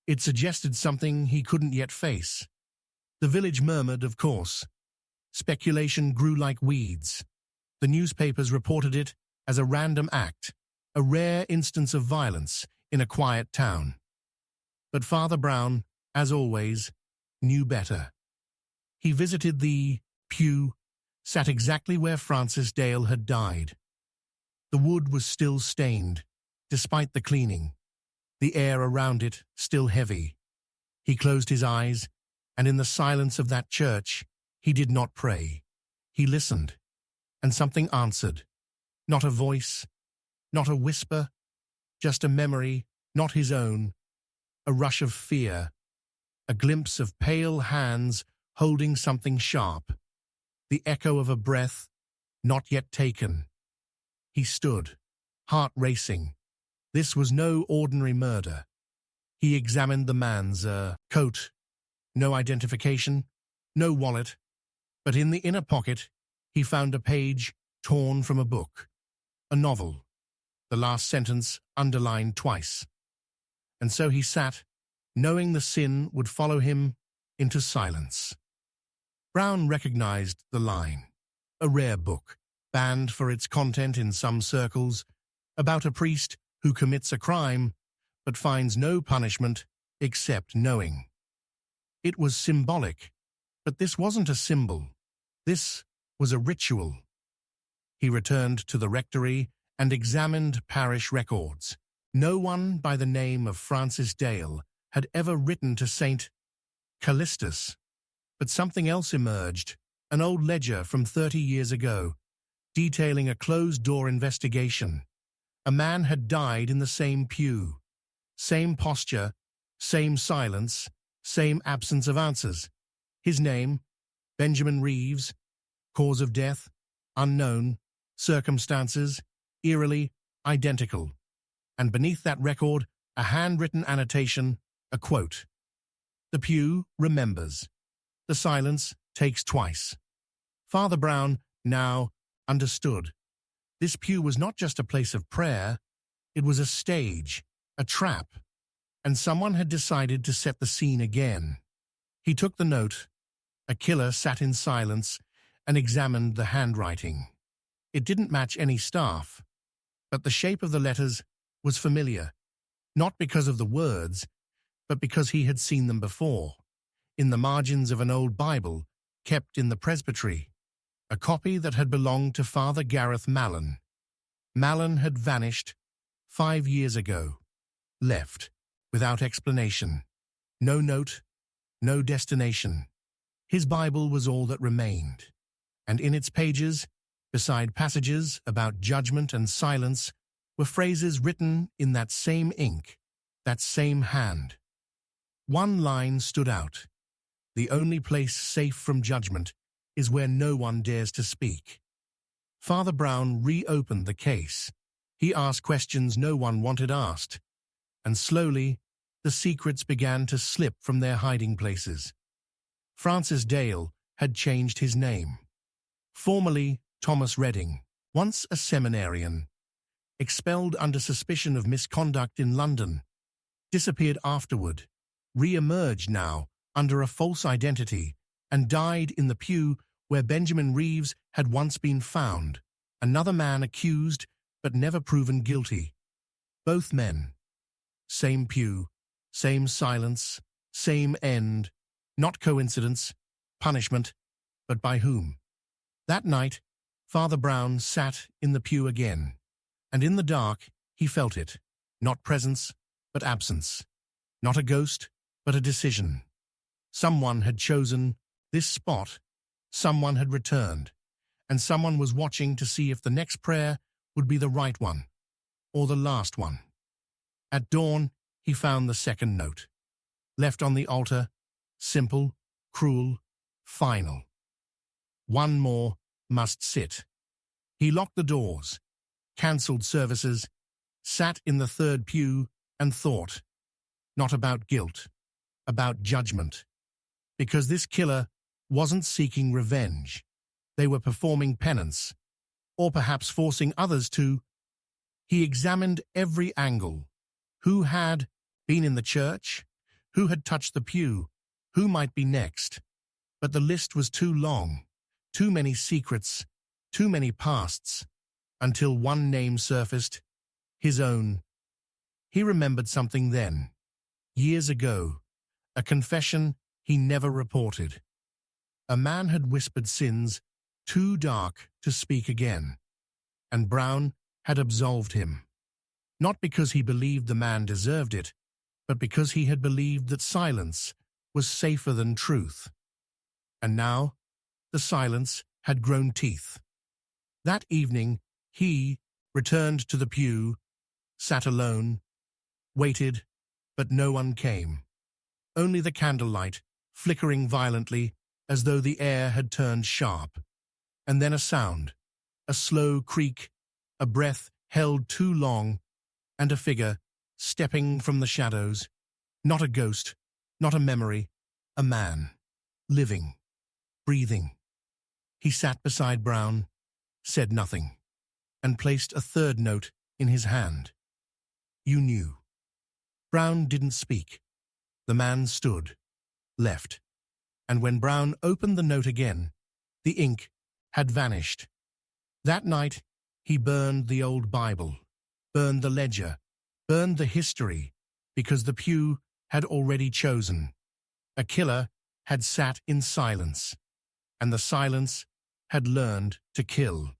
It suggested something he couldn't yet face. The village murmured, of course. Speculation grew like weeds. The newspapers reported it as a random act, a rare instance of violence in a quiet town. But Father Brown as always, knew better. He visited the pew, sat exactly where Francis Dale had died. The wood was still stained, despite the cleaning, the air around it still heavy. He closed his eyes, and in the silence of that church, he did not pray. He listened, and something answered. Not a voice, not a whisper, just a memory, not his own, a rush of fear, a glimpse of pale hands holding something sharp, the echo of a breath not yet taken. He stood, heart racing. This was no ordinary murder. He examined the man's coat. No identification, no wallet, but in the inner pocket he found a page torn from a book, a novel, the last sentence underlined twice. And so he sat, knowing the sin would follow him into silence. Brown recognized the line, a rare book, banned for its content in some circles, about a priest who commits a crime but finds no punishment except knowing. It was symbolic, but this wasn't a symbol. This was a ritual. He returned to the rectory and examined parish records. No one by the name of Francis Dale had ever written to St. Callistus, but something else emerged, an old ledger from 30 years ago, detailing a closed-door investigation. A man had died in the same pew, same posture, same silence, same absence of answers. His name, Benjamin Reeves, cause of death, unknown, circumstances, eerily identical. And beneath that record, a handwritten annotation, a quote. The pew remembers. The silence takes twice. Father Brown now understood. This pew was not just a place of prayer, it was a stage, a trap, and someone had decided to set the scene again. He took the note. A killer sat in silence and examined the handwriting. It didn't match any staff, but the shape of the letters was familiar, not because of the words, but because he had seen them before, in the margins of an old Bible kept in the presbytery, a copy that had belonged to Father Gareth Mallon. Mallon had vanished 5 years ago, left, without explanation. No note, no destination. His Bible was all that remained, and in its pages, beside passages about judgment and silence, were phrases written in that same ink, that same hand. One line stood out. The only place safe from judgment is where no one dares to speak. Father Brown reopened the case. He asked questions no one wanted asked, and slowly the secrets began to slip from their hiding places. Francis Dale had changed his name. Formerly Thomas Redding, once a seminarian, expelled under suspicion of misconduct in London, disappeared afterward, re-emerged now under a false identity, and died in the pew where Benjamin Reeves had once been found, another man accused but never proven guilty. Both men. Same pew, same silence, same end. Not coincidence, punishment, but by whom? That night, Father Brown sat in the pew again, and in the dark he felt it, not presence, but absence, not a ghost, but a decision. Someone had chosen this spot, someone had returned, and someone was watching to see if the next prayer would be the right one, or the last one. At dawn, he found the second note, left on the altar, simple, cruel, final. One more must sit. He locked the doors, cancelled services, sat in the third pew and thought, not about guilt, about judgment. Because this killer wasn't seeking revenge. They were performing penance, or perhaps forcing others to. He examined every angle. Who had been in the church? Who had touched the pew? Who might be next? But the list was too long, too many secrets, too many pasts, until one name surfaced, his own. He remembered something then. Years ago, a confession he never reported. A man had whispered sins too dark to speak again, and Brown had absolved him, not because he believed the man deserved it, but because he had believed that silence was safer than truth. And now, the silence had grown teeth. That evening, he returned to the pew, sat alone, waited, but no one came. Only the candlelight, flickering violently as though the air had turned sharp. And then a sound, a slow creak, a breath held too long, and a figure stepping from the shadows. Not a ghost, not a memory, a man, living, breathing. He sat beside Brown, said nothing, and placed a third note in his hand. You knew. Brown didn't speak. The man stood, left, and when Brown opened the note again, the ink had vanished. That night, he burned the old Bible, burned the ledger, burned the history, because the pew had already chosen. A killer had sat in silence, and the silence had learned to kill.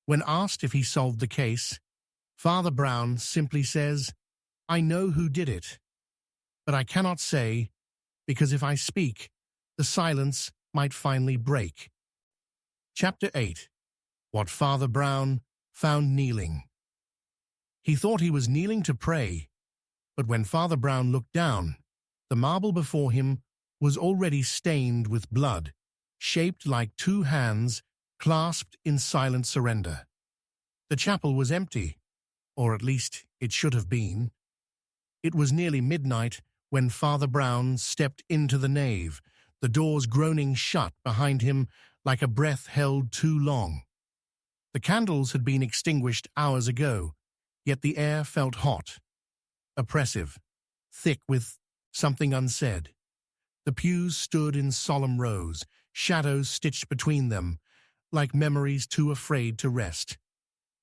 When asked if he solved the case, Father Brown simply says, I know who did it, but I cannot say, because if I speak, the silence might finally break. Chapter 8. What Father Brown Found Kneeling. He thought he was kneeling to pray, but when Father Brown looked down, the marble before him was already stained with blood, shaped like two hands clasped in silent surrender. The chapel was empty, or at least it should have been. It was nearly midnight when Father Brown stepped into the nave, the doors groaning shut behind him like a breath held too long. The candles had been extinguished hours ago, yet the air felt hot, oppressive, thick with something unsaid. The pews stood in solemn rows, shadows stitched between them, like memories too afraid to rest.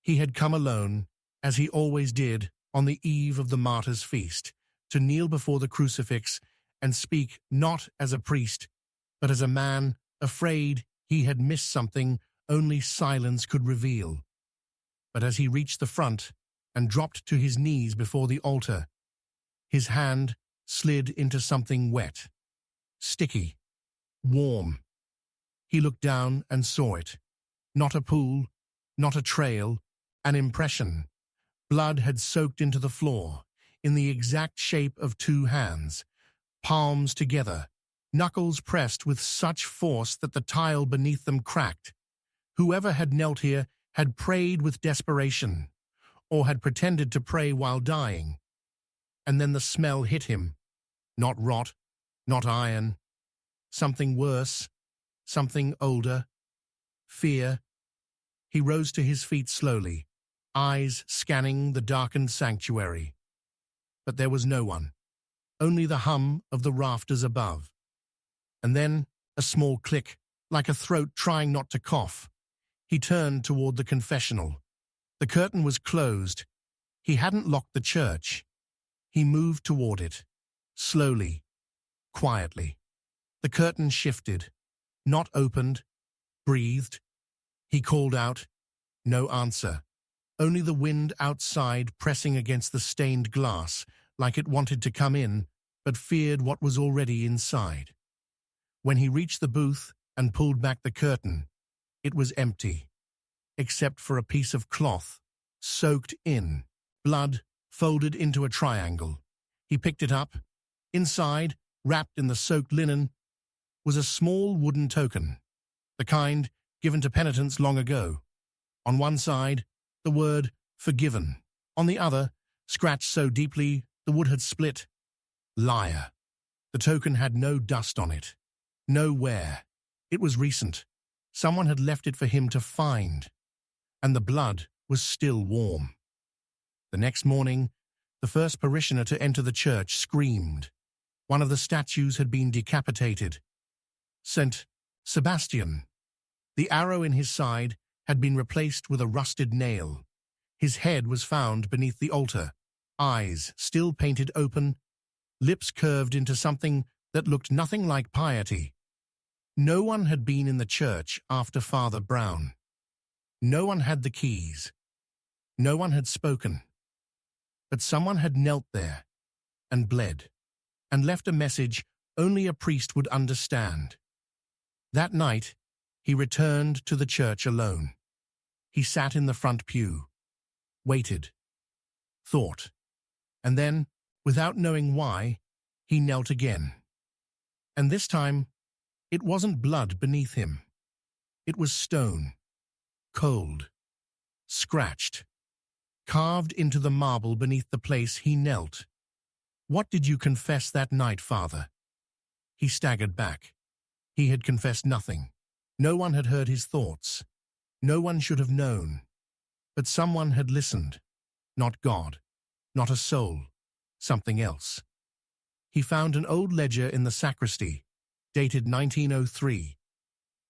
He had come alone, as he always did on the eve of the martyr's feast, to kneel before the crucifix and speak not as a priest, but as a man afraid he had missed something only silence could reveal. But as he reached the front and dropped to his knees before the altar, his hand slid into something wet, sticky, warm. He looked down and saw it. Not a pool, not a trail, an impression. Blood had soaked into the floor, in the exact shape of two hands, palms together, knuckles pressed with such force that the tile beneath them cracked. Whoever had knelt here had prayed with desperation, or had pretended to pray while dying. And then the smell hit him. Not rot, not iron. Something worse, something older. Fear. He rose to his feet slowly, eyes scanning the darkened sanctuary. But there was no one, only the hum of the rafters above. And then a small click, like a throat trying not to cough. He turned toward the confessional. The curtain was closed. He hadn't locked the church. He moved toward it, slowly, quietly. The curtain shifted, not opened, breathed. He called out. No answer. Only the wind outside pressing against the stained glass, like it wanted to come in, but feared what was already inside. When he reached the booth and pulled back the curtain, it was empty, except for a piece of cloth, soaked in, blood folded into a triangle. He picked it up. Inside, wrapped in the soaked linen, was a small wooden token, the kind given to penitents long ago. On one side, the word forgiven. On the other, scratched so deeply the wood had split. Liar. The token had no dust on it, no wear. It was recent. Someone had left it for him to find, and the blood was still warm. The next morning, the first parishioner to enter the church screamed. One of the statues had been decapitated. St. Sebastian. The arrow in his side had been replaced with a rusted nail. His head was found beneath the altar, eyes still painted open, lips curved into something that looked nothing like piety. No one had been in the church after Father Brown. No one had the keys. No one had spoken. But someone had knelt there and bled and left a message only a priest would understand. That night, he returned to the church alone. He sat in the front pew, waited, thought, and then, without knowing why, he knelt again. And this time, it wasn't blood beneath him. It was stone, cold, scratched, carved into the marble beneath the place he knelt. "What did you confess that night, Father?" He staggered back. He had confessed nothing. No one had heard his thoughts. No one should have known. But someone had listened. Not God, not a soul, something else. He found an old ledger in the sacristy, dated 1903.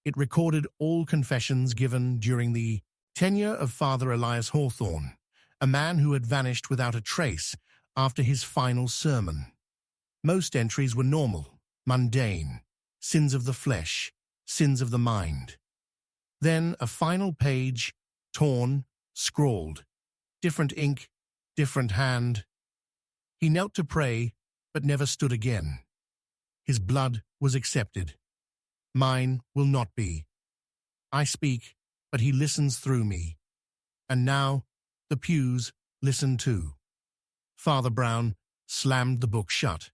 It recorded all confessions given during the tenure of Father Elias Hawthorne, a man who had vanished without a trace after his final sermon. Most entries were normal, mundane, sins of the flesh, sins of the mind. Then a final page, torn, scrawled, different ink, different hand. He knelt to pray, but never stood again. His blood was accepted. Mine will not be. I speak, but he listens through me. And now the pews listen too. Father Brown slammed the book shut.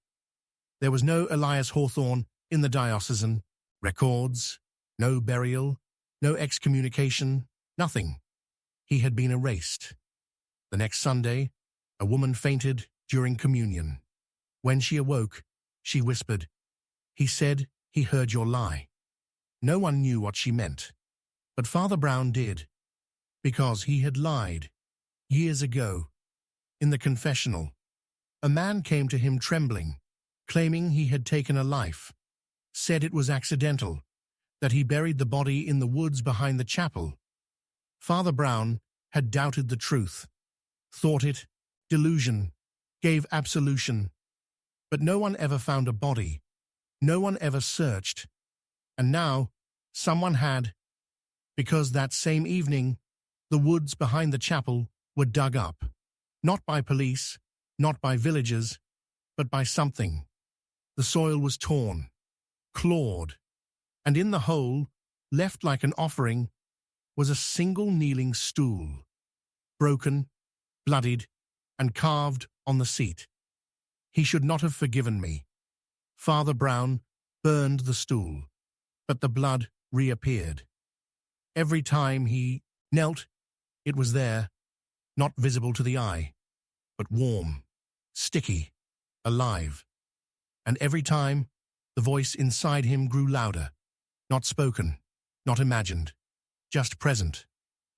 There was no Elias Hawthorne in the diocesan records, no burial, no excommunication, nothing. He had been erased. The next Sunday, a woman fainted during communion. When she awoke, she whispered, "He said he heard your lie." No one knew what she meant, but Father Brown did, because he had lied. Years ago, in the confessional, a man came to him trembling, claiming he had taken a life, said it was accidental, that he buried the body in the woods behind the chapel. Father Brown had doubted the truth, thought it delusion, gave absolution. But no one ever found a body. No one ever searched. And now, someone had, because that same evening, the woods behind the chapel were dug up, not by police, not by villagers, but by something. The soil was torn, clawed, and in the hole, left like an offering, was a single kneeling stool, broken, bloodied, and carved on the seat. He should not have forgiven me. Father Brown burned the stool, but the blood reappeared. Every time he knelt, it was there, not visible to the eye, but warm, sticky, alive. And every time, the voice inside him grew louder, not spoken, not imagined, just present,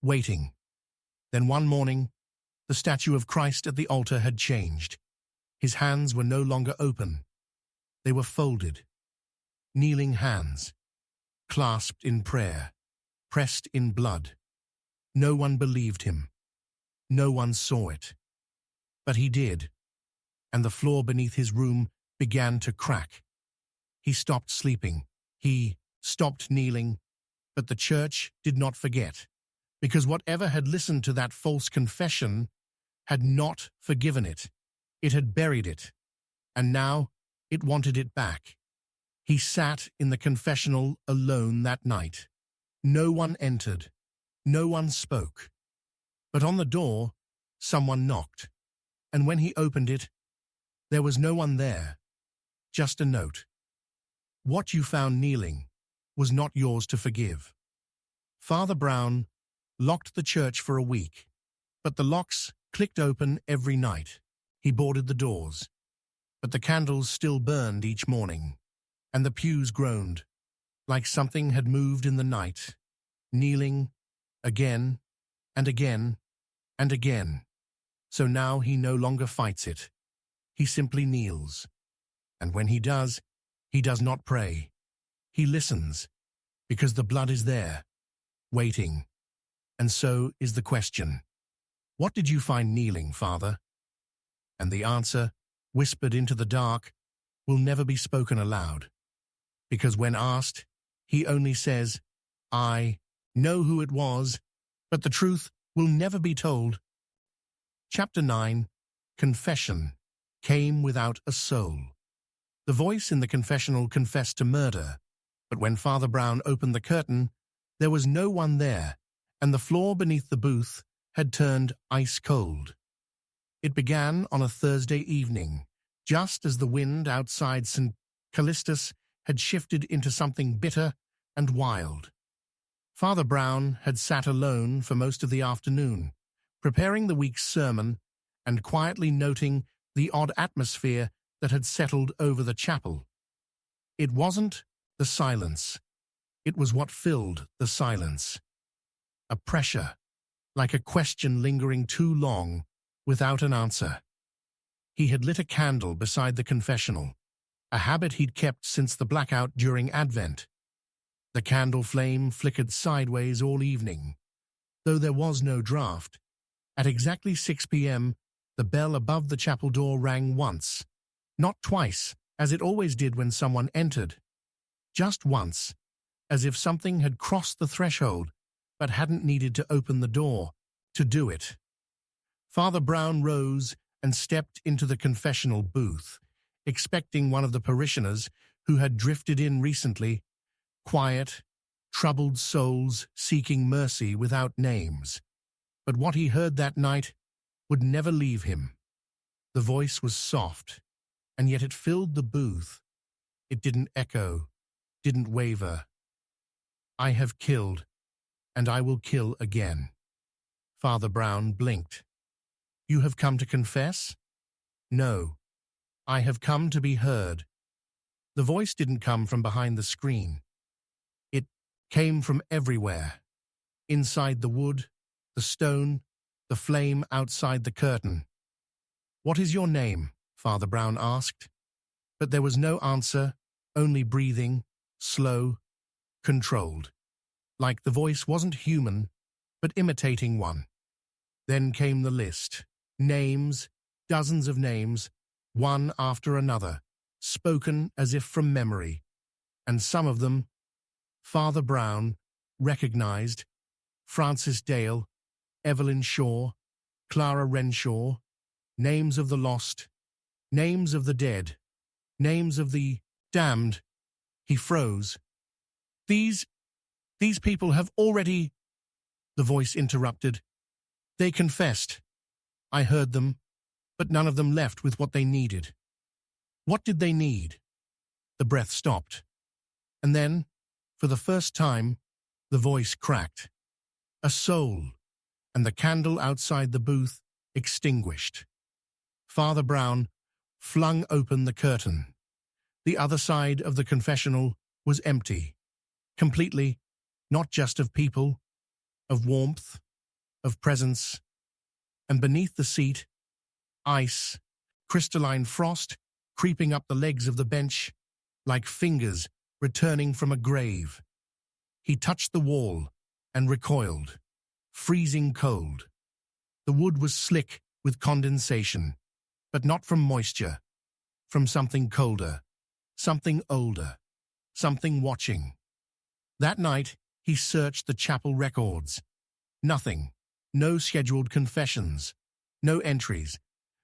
waiting. Then one morning, the statue of Christ at the altar had changed. His hands were no longer open. They were folded, kneeling hands, clasped in prayer, pressed in blood. No one believed him. No one saw it. But he did, and the floor beneath his room began to crack. He stopped sleeping. He stopped kneeling. But the church did not forget, because whatever had listened to that false confession had not forgiven it. It had buried it, and now it wanted it back. He sat in the confessional alone that night. No one entered. No one spoke. But on the door, someone knocked, and when he opened it, there was no one there, just a note. What you found kneeling was not yours to forgive. Father Brown locked the church for a week, but the locks clicked open every night. He boarded the doors, but the candles still burned each morning, and the pews groaned, like something had moved in the night, kneeling again and again and again. So now he no longer fights it. He simply kneels. And when he does not pray. He listens, because the blood is there, waiting. And so is the question, what did you find kneeling, Father? And the answer whispered into the dark, will never be spoken aloud, because when asked, he only says, "I know who it was," but the truth will never be told. Chapter 9, Confession, came without a soul. The voice in the confessional confessed to murder, but when Father Brown opened the curtain, there was no one there, and the floor beneath the booth had turned ice cold. It began on a Thursday evening, just as the wind outside St. Callistus had shifted into something bitter and wild. Father Brown had sat alone for most of the afternoon, preparing the week's sermon and quietly noting the odd atmosphere that had settled over the chapel. It wasn't the silence. It was what filled the silence. A pressure, like a question lingering too long without an answer. He had lit a candle beside the confessional, a habit he'd kept since the blackout during Advent. The candle flame flickered sideways all evening. Though there was no draught, at exactly 6 p.m., the bell above the chapel door rang once, not twice, as it always did when someone entered. Just once, as if something had crossed the threshold, but hadn't needed to open the door to do it. Father Brown rose and stepped into the confessional booth, expecting one of the parishioners who had drifted in recently, quiet, troubled souls seeking mercy without names. But what he heard that night would never leave him. The voice was soft, and yet it filled the booth. It didn't echo, didn't waver. "I have killed, and I will kill again." Father Brown blinked. "You have come to confess?" "No, I have come to be heard." The voice didn't come from behind the screen. It came from everywhere. Inside the wood, the stone, the flame outside the curtain. "What is your name?" Father Brown asked. But there was no answer, only breathing, slow, controlled. Like the voice wasn't human, but imitating one. Then came the list. Names, dozens of names, one after another, spoken as if from memory. And some of them, Father Brown recognized: Francis Dale, Evelyn Shaw, Clara Renshaw, names of the lost, names of the dead, names of the damned. He froze. These people have already..." The voice interrupted. "They confessed. I heard them, but none of them left with what they needed." What did they need? The breath stopped. And then, for the first time, the voice cracked. A soul, and the candle outside the booth extinguished. Father Brown flung open the curtain. The other side of the confessional was empty. Completely, not just of people, of warmth, of presence. And beneath the seat, ice, crystalline frost creeping up the legs of the bench, like fingers returning from a grave. He touched the wall and recoiled, freezing cold. The wood was slick with condensation, but not from moisture, from something colder, something older, something watching. That night, he searched the chapel records. Nothing, no scheduled confessions, no entries,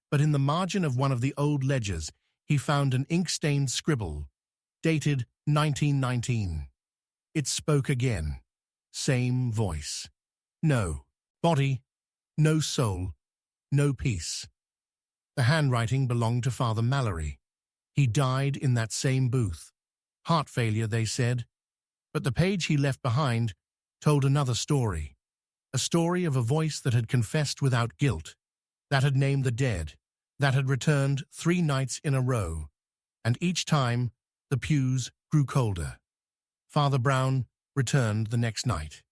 but in the margin of one of the old ledgers, he found an ink-stained scribble, dated 1919. It spoke again. Same voice. No body, no soul, no peace. The handwriting belonged to Father Mallory. He died in that same booth. Heart failure, they said. But the page he left behind told another story. A story of a voice that had confessed without guilt, that had named the dead, that had returned 3 nights in a row, and each time the pews grew colder. Father Brown returned the next night.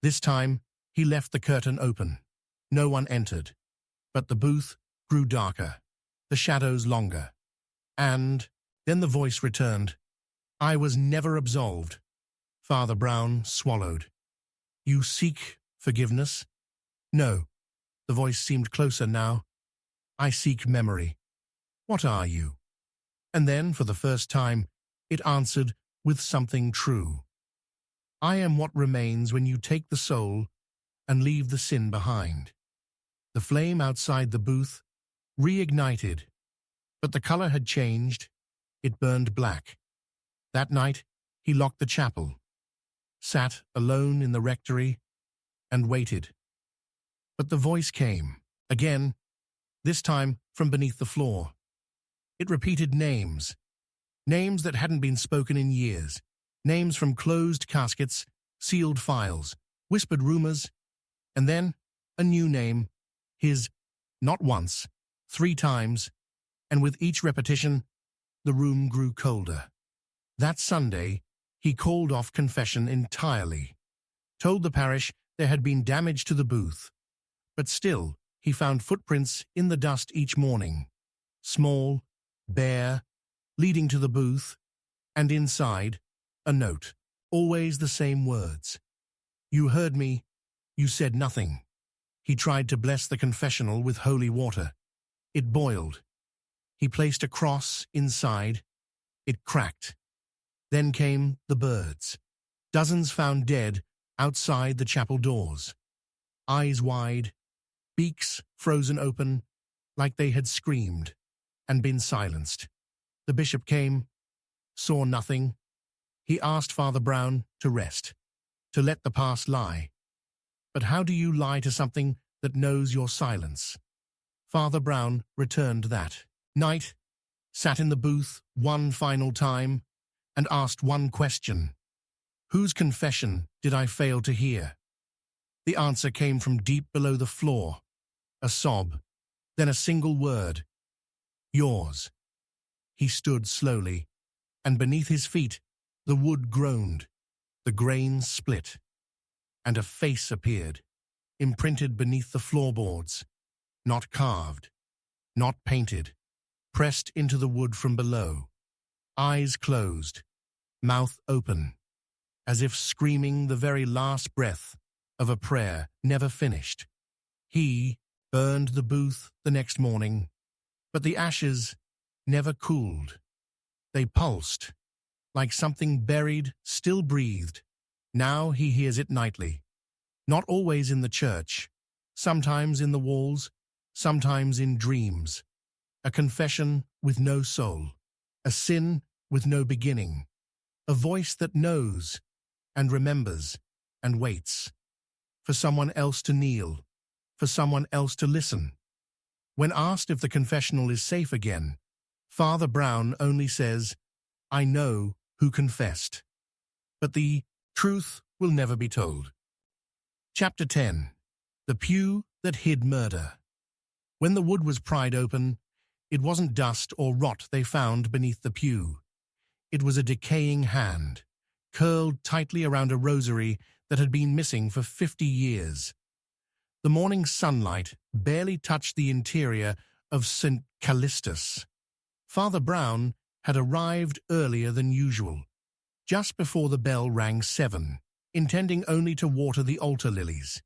This time he left the curtain open. No one entered, but the booth grew darker, the shadows longer. And then the voice returned. "I was never absolved." Father Brown swallowed. "You seek forgiveness?" "No." The voice seemed closer now. "I seek memory." What are you? And then, for the first time, it answered with something true. I am what remains when you take the soul and leave the sin behind. The flame outside the booth reignited, but the color had changed. It burned black. That night, he locked the chapel, sat alone in the rectory, and waited. But the voice came, again, this time from beneath the floor. It repeated names that hadn't been spoken in years, names from closed caskets, sealed files, whispered rumors, and then a new name, his, not once, 3 times, and with each repetition, the room grew colder. That Sunday, he called off confession entirely, told the parish there had been damage to the booth, but still he found footprints in the dust each morning, small, bare, leading to the booth, and inside, a note, always the same words. You heard me, you said nothing. He tried to bless the confessional with holy water. It boiled. He placed a cross inside. It cracked. Then came the birds. Dozens found dead outside the chapel doors. Eyes wide, beaks frozen open, like they had screamed and been silenced. The bishop came, saw nothing. He asked Father Brown to rest, to let the past lie. But how do you lie to something that knows your silence? Father Brown returned that night, sat in the booth one final time, and asked one question. Whose confession did I fail to hear? The answer came from deep below the floor, a sob, then a single word. Yours. He stood slowly, and beneath his feet, the wood groaned, the grains split, and a face appeared, imprinted beneath the floorboards, not carved, not painted, pressed into the wood from below, eyes closed, mouth open, as if screaming the very last breath of a prayer never finished. He burned the booth the next morning, but the ashes never cooled. They pulsed, like something buried still breathed. Now he hears it nightly, not always in the church, sometimes in the walls, sometimes in dreams. A confession with no soul, a sin with no beginning, a voice that knows and remembers and waits for someone else to kneel, for someone else to listen. When asked if the confessional is safe again, Father Brown only says, I know who confessed. But the truth will never be told. Chapter 10. The Pew That Hid Murder. When the wood was pried open, it wasn't dust or rot they found beneath the pew. It was a decaying hand, curled tightly around a rosary that had been missing for 50 years. The morning sunlight barely touched the interior of St. Callistus. Father Brown had arrived earlier than usual, just before the bell rang 7, intending only to water the altar lilies.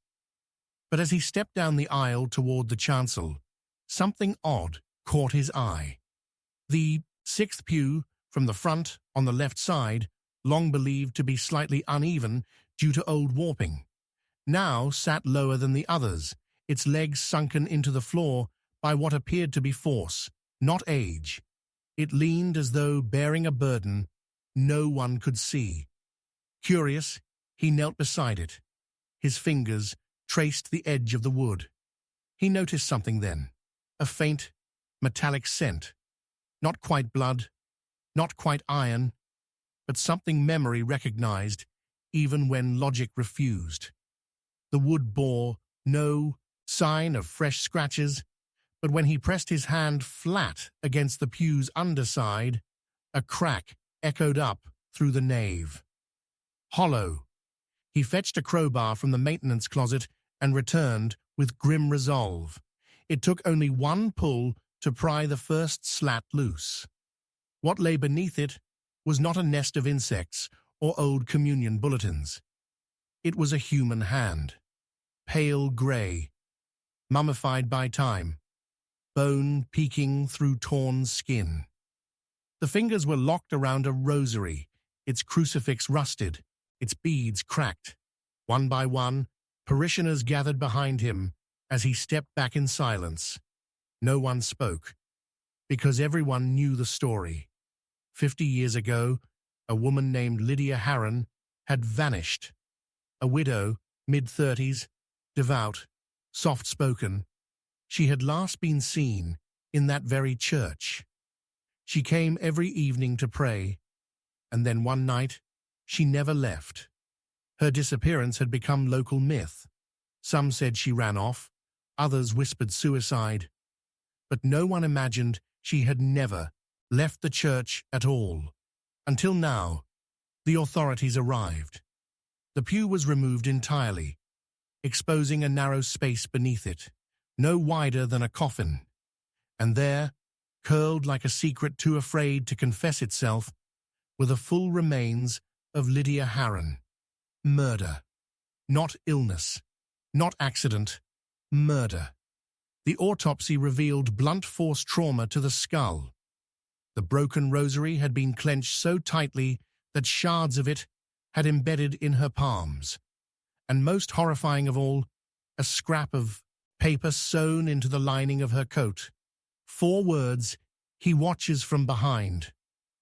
But as he stepped down the aisle toward the chancel, something odd caught his eye. The 6th pew from the front on the left side, long believed to be slightly uneven due to old warping, now sat lower than the others, its legs sunken into the floor by what appeared to be force, not age. It leaned as though bearing a burden no one could see. Curious, he knelt beside it. His fingers traced the edge of the wood. He noticed something then, a faint, metallic scent. Not quite blood, not quite iron, but something memory recognized even when logic refused. The wood bore no sign of fresh scratches, but when he pressed his hand flat against the pew's underside, a crack echoed up through the nave. Hollow. He fetched a crowbar from the maintenance closet and returned with grim resolve. It took only one pull to pry the first slat loose. What lay beneath it was not a nest of insects or old communion bulletins. It was a human hand, pale gray, mummified by time, bone peeking through torn skin. The fingers were locked around a rosary, its crucifix rusted, its beads cracked. One by one, parishioners gathered behind him as he stepped back in silence. No one spoke, because everyone knew the story. 50 years ago, a woman named Lydia Harron had vanished. A widow, mid-30s, devout, soft-spoken. She had last been seen in that very church. She came every evening to pray, and then one night, she never left. Her disappearance had become local myth. Some said she ran off, others whispered suicide. But no one imagined she had never left the church at all. Until now, the authorities arrived. The pew was removed entirely, exposing a narrow space beneath it, no wider than a coffin. And there, curled like a secret too afraid to confess itself, were the full remains of Lydia Harron. Murder. Not illness. Not accident. Murder. The autopsy revealed blunt force trauma to the skull. The broken rosary had been clenched so tightly that shards of it had embedded in her palms. And most horrifying of all, a scrap of paper sewn into the lining of her coat. 4 words, "He watches from behind."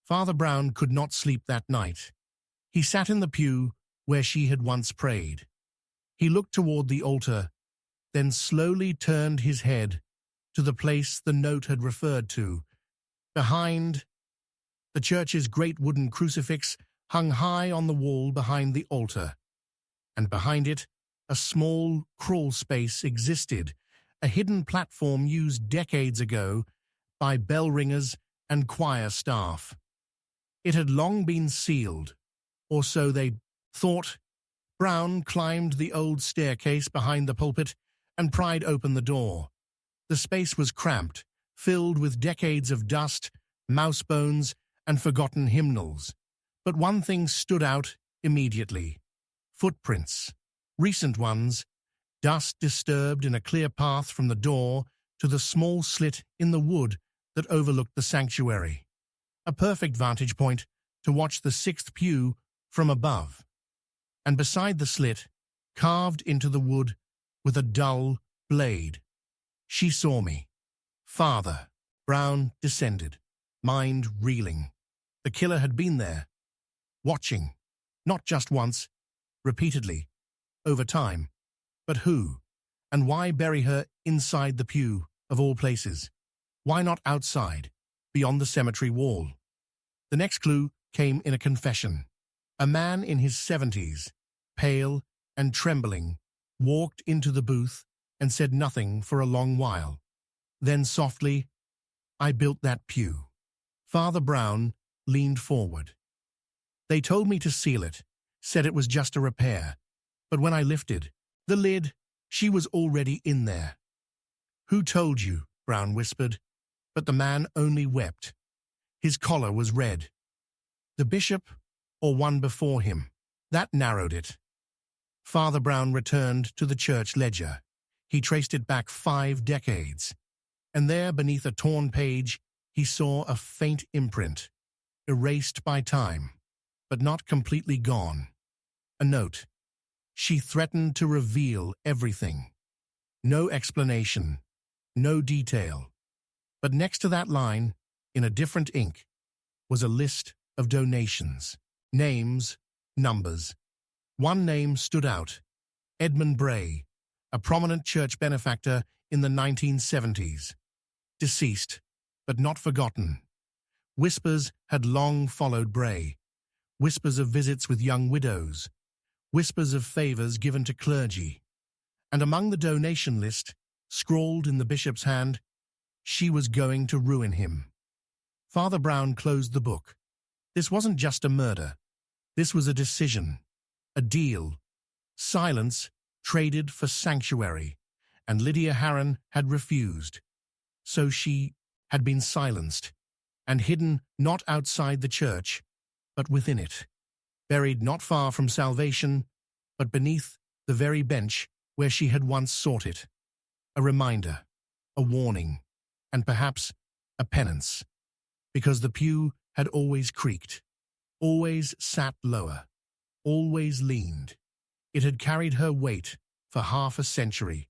Father Brown could not sleep that night. He sat in the pew where she had once prayed. He looked toward the altar, then slowly turned his head to the place the note had referred to. Behind, the church's great wooden crucifix hung high on the wall behind the altar, and behind it, a small crawl space existed, a hidden platform used decades ago by bell ringers and choir staff. It had long been sealed, or so they thought. Brown climbed the old staircase behind the pulpit and pried open the door. The space was cramped, filled with decades of dust, mouse bones, and forgotten hymnals. But one thing stood out immediately. Footprints. Recent ones. Dust disturbed in a clear path from the door to the small slit in the wood that overlooked the sanctuary. A perfect vantage point to watch the 6th pew from above. And beside the slit, carved into the wood with a dull blade. She saw me. Father. Brown descended, mind reeling. The killer had been there, watching, not just once, repeatedly, over time. But who? And why bury her inside the pew, of all places? Why not outside, beyond the cemetery wall? The next clue came in a confession. A man in his 70s, pale and trembling, walked into the booth and said nothing for a long while. Then softly, "I built that pew." Father Brown leaned forward. "They told me to seal it, said it was just a repair. But when I lifted the lid, she was already in there." "Who told you?" Brown whispered, but the man only wept. His collar was red. The bishop, or one before him? That narrowed it. Father Brown returned to the church ledger. He traced it back 5 decades. And there, beneath a torn page, he saw a faint imprint, erased by time, but not completely gone. A note. She threatened to reveal everything. No explanation, no detail. But next to that line, in a different ink, was a list of donations. Names, numbers. One name stood out. Edmund Bray, a prominent church benefactor in the 1970s. Deceased, but not forgotten. Whispers had long followed Bray. Whispers of visits with young widows. Whispers of favors given to clergy. And among the donation list, scrawled in the bishop's hand, she was going to ruin him. Father Brown closed the book. This wasn't just a murder. This was a decision, a deal. Silence traded for sanctuary, and Lydia Harron had refused. So she had been silenced, and hidden not outside the church, but within it, buried not far from salvation, but beneath the very bench where she had once sought it. A reminder, a warning, and perhaps a penance, because the pew had always creaked, always sat lower, always leaned. It had carried her weight for half a century,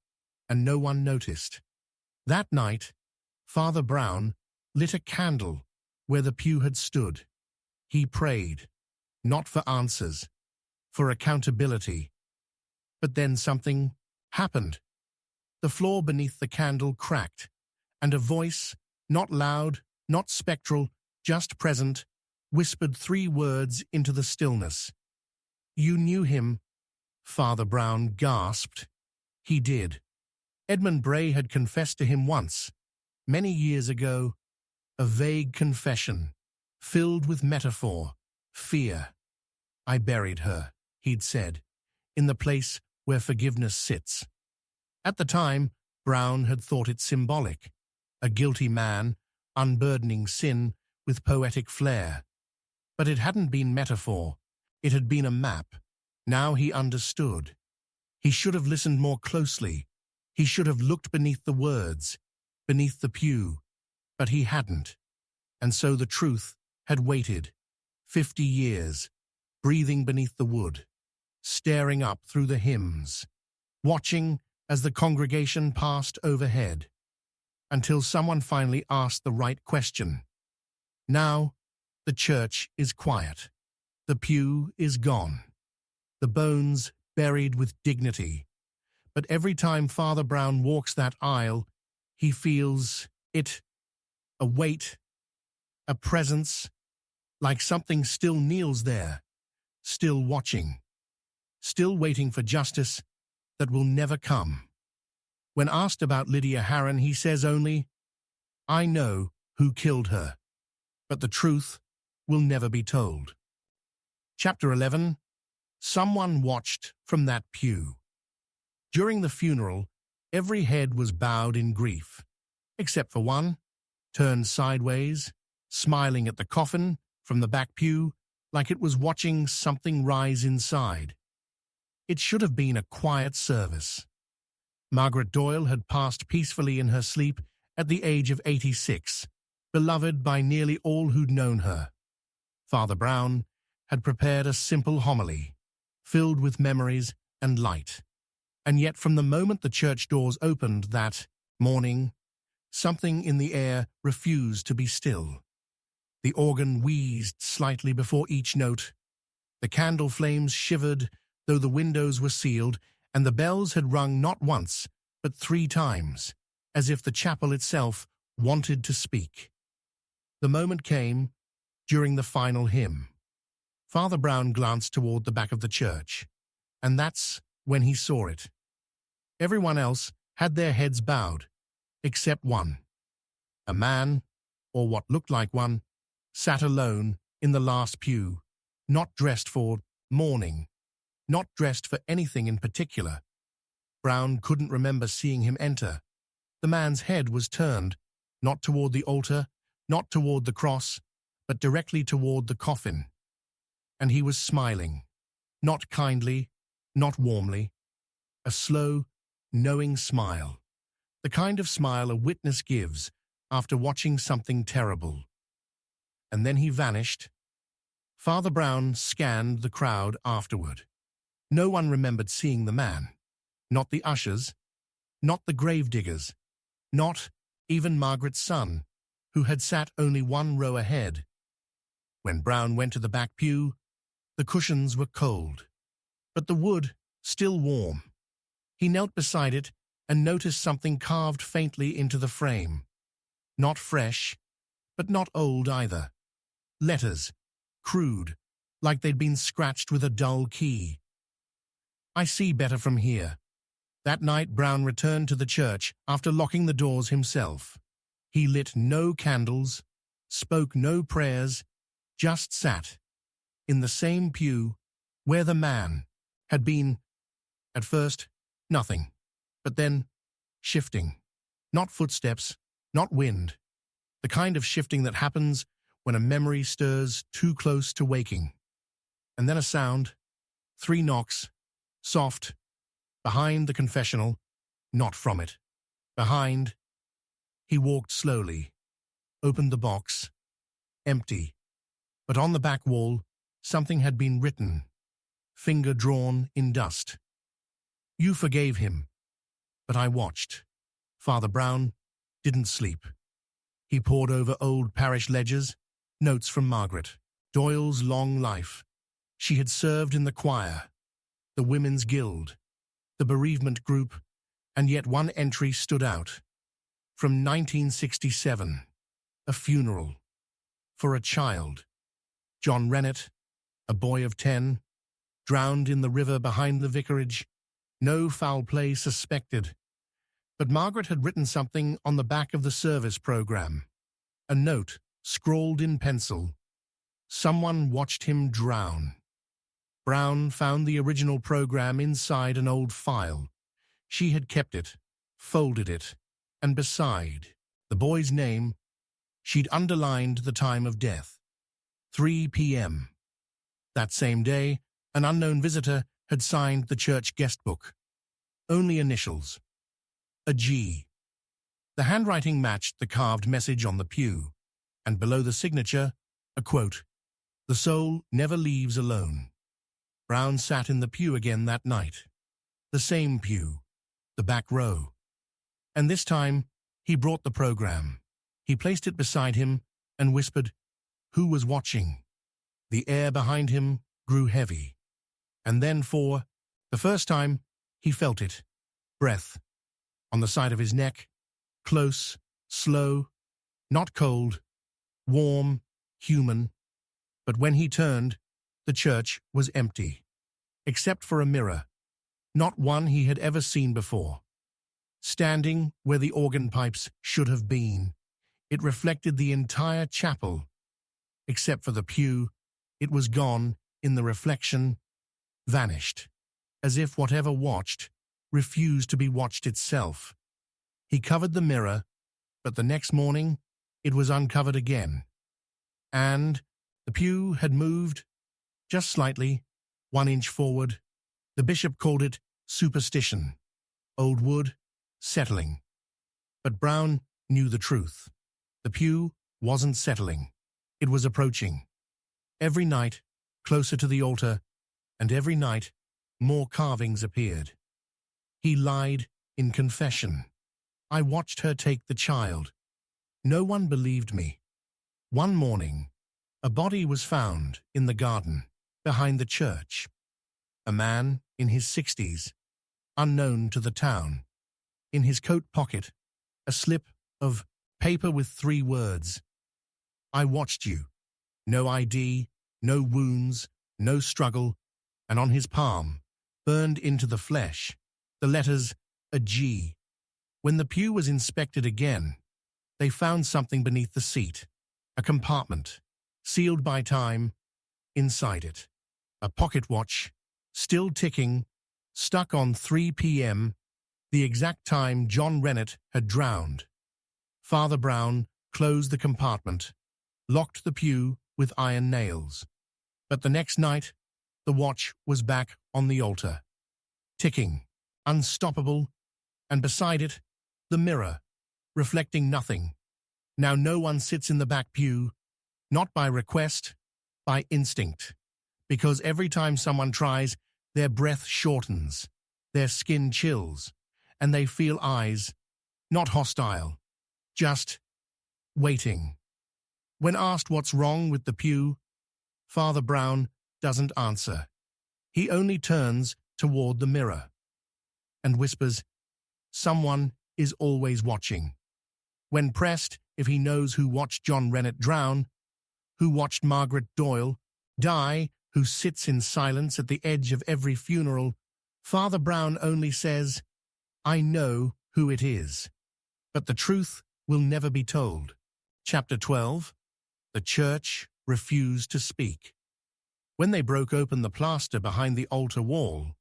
and no one noticed. That night, Father Brown lit a candle where the pew had stood. He prayed, not for answers, for accountability. But then something happened. The floor beneath the candle cracked, and a voice, not loud, not spectral, just present, whispered 3 words into the stillness. "You knew him," Father Brown gasped. He did. Edmund Bray had confessed to him once, many years ago, a vague confession, filled with metaphor, fear. "I buried her," he'd said, "in the place where forgiveness sits." At the time, Brown had thought it symbolic, a guilty man unburdening sin with poetic flair. But it hadn't been metaphor, it had been a map. Now he understood. He should have listened more closely. He should have looked beneath the words, beneath the pew, but he hadn't. And so the truth had waited, 50 years, breathing beneath the wood, staring up through the hymns, watching as the congregation passed overhead, until someone finally asked the right question. Now, the church is quiet. The pew is gone. The bones buried with dignity. But every time Father Brown walks that aisle, he feels it, a weight, a presence, like something still kneels there, still watching, still waiting for justice that will never come. When asked about Lydia Harron, he says only, "I know who killed her, but the truth will never be told." Chapter 11. Someone watched from that pew. During the funeral, every head was bowed in grief, except for one, turned sideways, smiling at the coffin from the back pew like it was watching something rise inside. It should have been a quiet service. Margaret Doyle had passed peacefully in her sleep at the age of 86, beloved by nearly all who'd known her. Father Brown had prepared a simple homily, filled with memories and light. And yet from the moment the church doors opened that morning, something in the air refused to be still. The organ wheezed slightly before each note. The candle flames shivered, though the windows were sealed, and the bells had rung not once, but 3 times, as if the chapel itself wanted to speak. The moment came during the final hymn. Father Brown glanced toward the back of the church, and that's when he saw it. Everyone else had their heads bowed, except one. A man, or what looked like one, sat alone in the last pew, not dressed for mourning, not dressed for anything in particular. Brown couldn't remember seeing him enter. The man's head was turned, not toward the altar, not toward the cross, but directly toward the coffin. And he was smiling, not kindly, not warmly, a slow, knowing smile, the kind of smile a witness gives after watching something terrible. And then he vanished. Father Brown scanned the crowd afterward. No one remembered seeing the man, not the ushers, not the gravediggers, not even Margaret's son, who had sat only 1 row ahead. When Brown went to the back pew, the cushions were cold, but the wood still warm. He knelt beside it and noticed something carved faintly into the frame. Not fresh, but not old either. Letters, crude, like they'd been scratched with a dull key. "I see better from here." That night Brown returned to the church after locking the doors himself. He lit no candles, spoke no prayers, just sat in the same pew where the man had been. At first, nothing, but then shifting. Not footsteps, not wind. The kind of shifting that happens when a memory stirs too close to waking. And then a sound, 3 knocks, soft, behind the confessional, not from it. Behind. He walked slowly, opened the box, empty. But on the back wall, something had been written, finger drawn in dust. You forgave him, but I watched. Father Brown didn't sleep. He pored over old parish ledgers, notes from Margaret, Doyle's long life. She had served in the choir, the women's guild, the bereavement group, and yet one entry stood out. From 1967, a funeral for a child. John Rennet, a boy of 10, drowned in the river behind the vicarage. No foul play suspected. But Margaret had written something on the back of the service program. A note, scrawled in pencil. Someone watched him drown. Brown found the original program inside an old file. She had kept it, folded it, and beside the boy's name, she'd underlined the time of death. 3 p.m. That same day, an unknown visitor had signed the church guest book. Only initials. A G. The handwriting matched the carved message on the pew, and below the signature, a quote, "The soul never leaves alone." Brown sat in the pew again that night. The same pew, the back row. And this time, he brought the program. He placed it beside him and whispered, "Who was watching?" The air behind him grew heavy. And then for the first time, he felt it. Breath. On the side of his neck. Close, slow, not cold, warm, human. But when he turned, the church was empty. Except for a mirror. Not one he had ever seen before. Standing where the organ pipes should have been, it reflected the entire chapel. Except for the pew, it was gone in the reflection, vanished, as if whatever watched refused to be watched itself. He covered the mirror, but the next morning it was uncovered again. And the pew had moved, just slightly, 1 inch forward. The bishop called it superstition, old wood, settling. But Brown knew the truth. The pew wasn't settling. It was approaching. Every night, closer to the altar, and every night, more carvings appeared. He lied in confession. I watched her take the child. No one believed me. One morning, a body was found in the garden behind the church. A man in his 60s, unknown to the town. In his coat pocket, a slip of paper with 3 words. I watched you. No ID, no wounds, no struggle, and on his palm, burned into the flesh, the letters, a G. When the pew was inspected again, they found something beneath the seat, a compartment, sealed by time. Inside it, a pocket watch, still ticking, stuck on 3 p.m., the exact time John Rennet had drowned. Father Brown closed the compartment, locked the pew with iron nails. But the next night, the watch was back on the altar, ticking, unstoppable, and beside it, the mirror, reflecting nothing. Now no one sits in the back pew, not by request, by instinct, because every time someone tries, their breath shortens, their skin chills, and they feel eyes, not hostile, just waiting. When asked what's wrong with the pew, Father Brown doesn't answer. He only turns toward the mirror and whispers, "Someone is always watching." When pressed if he knows who watched John Rennet drown, who watched Margaret Doyle die, who sits in silence at the edge of every funeral, Father Brown only says, "I know who it is." But the truth will never be told. Chapter 12. The church refused to speak. When they broke open the plaster behind the altar wall,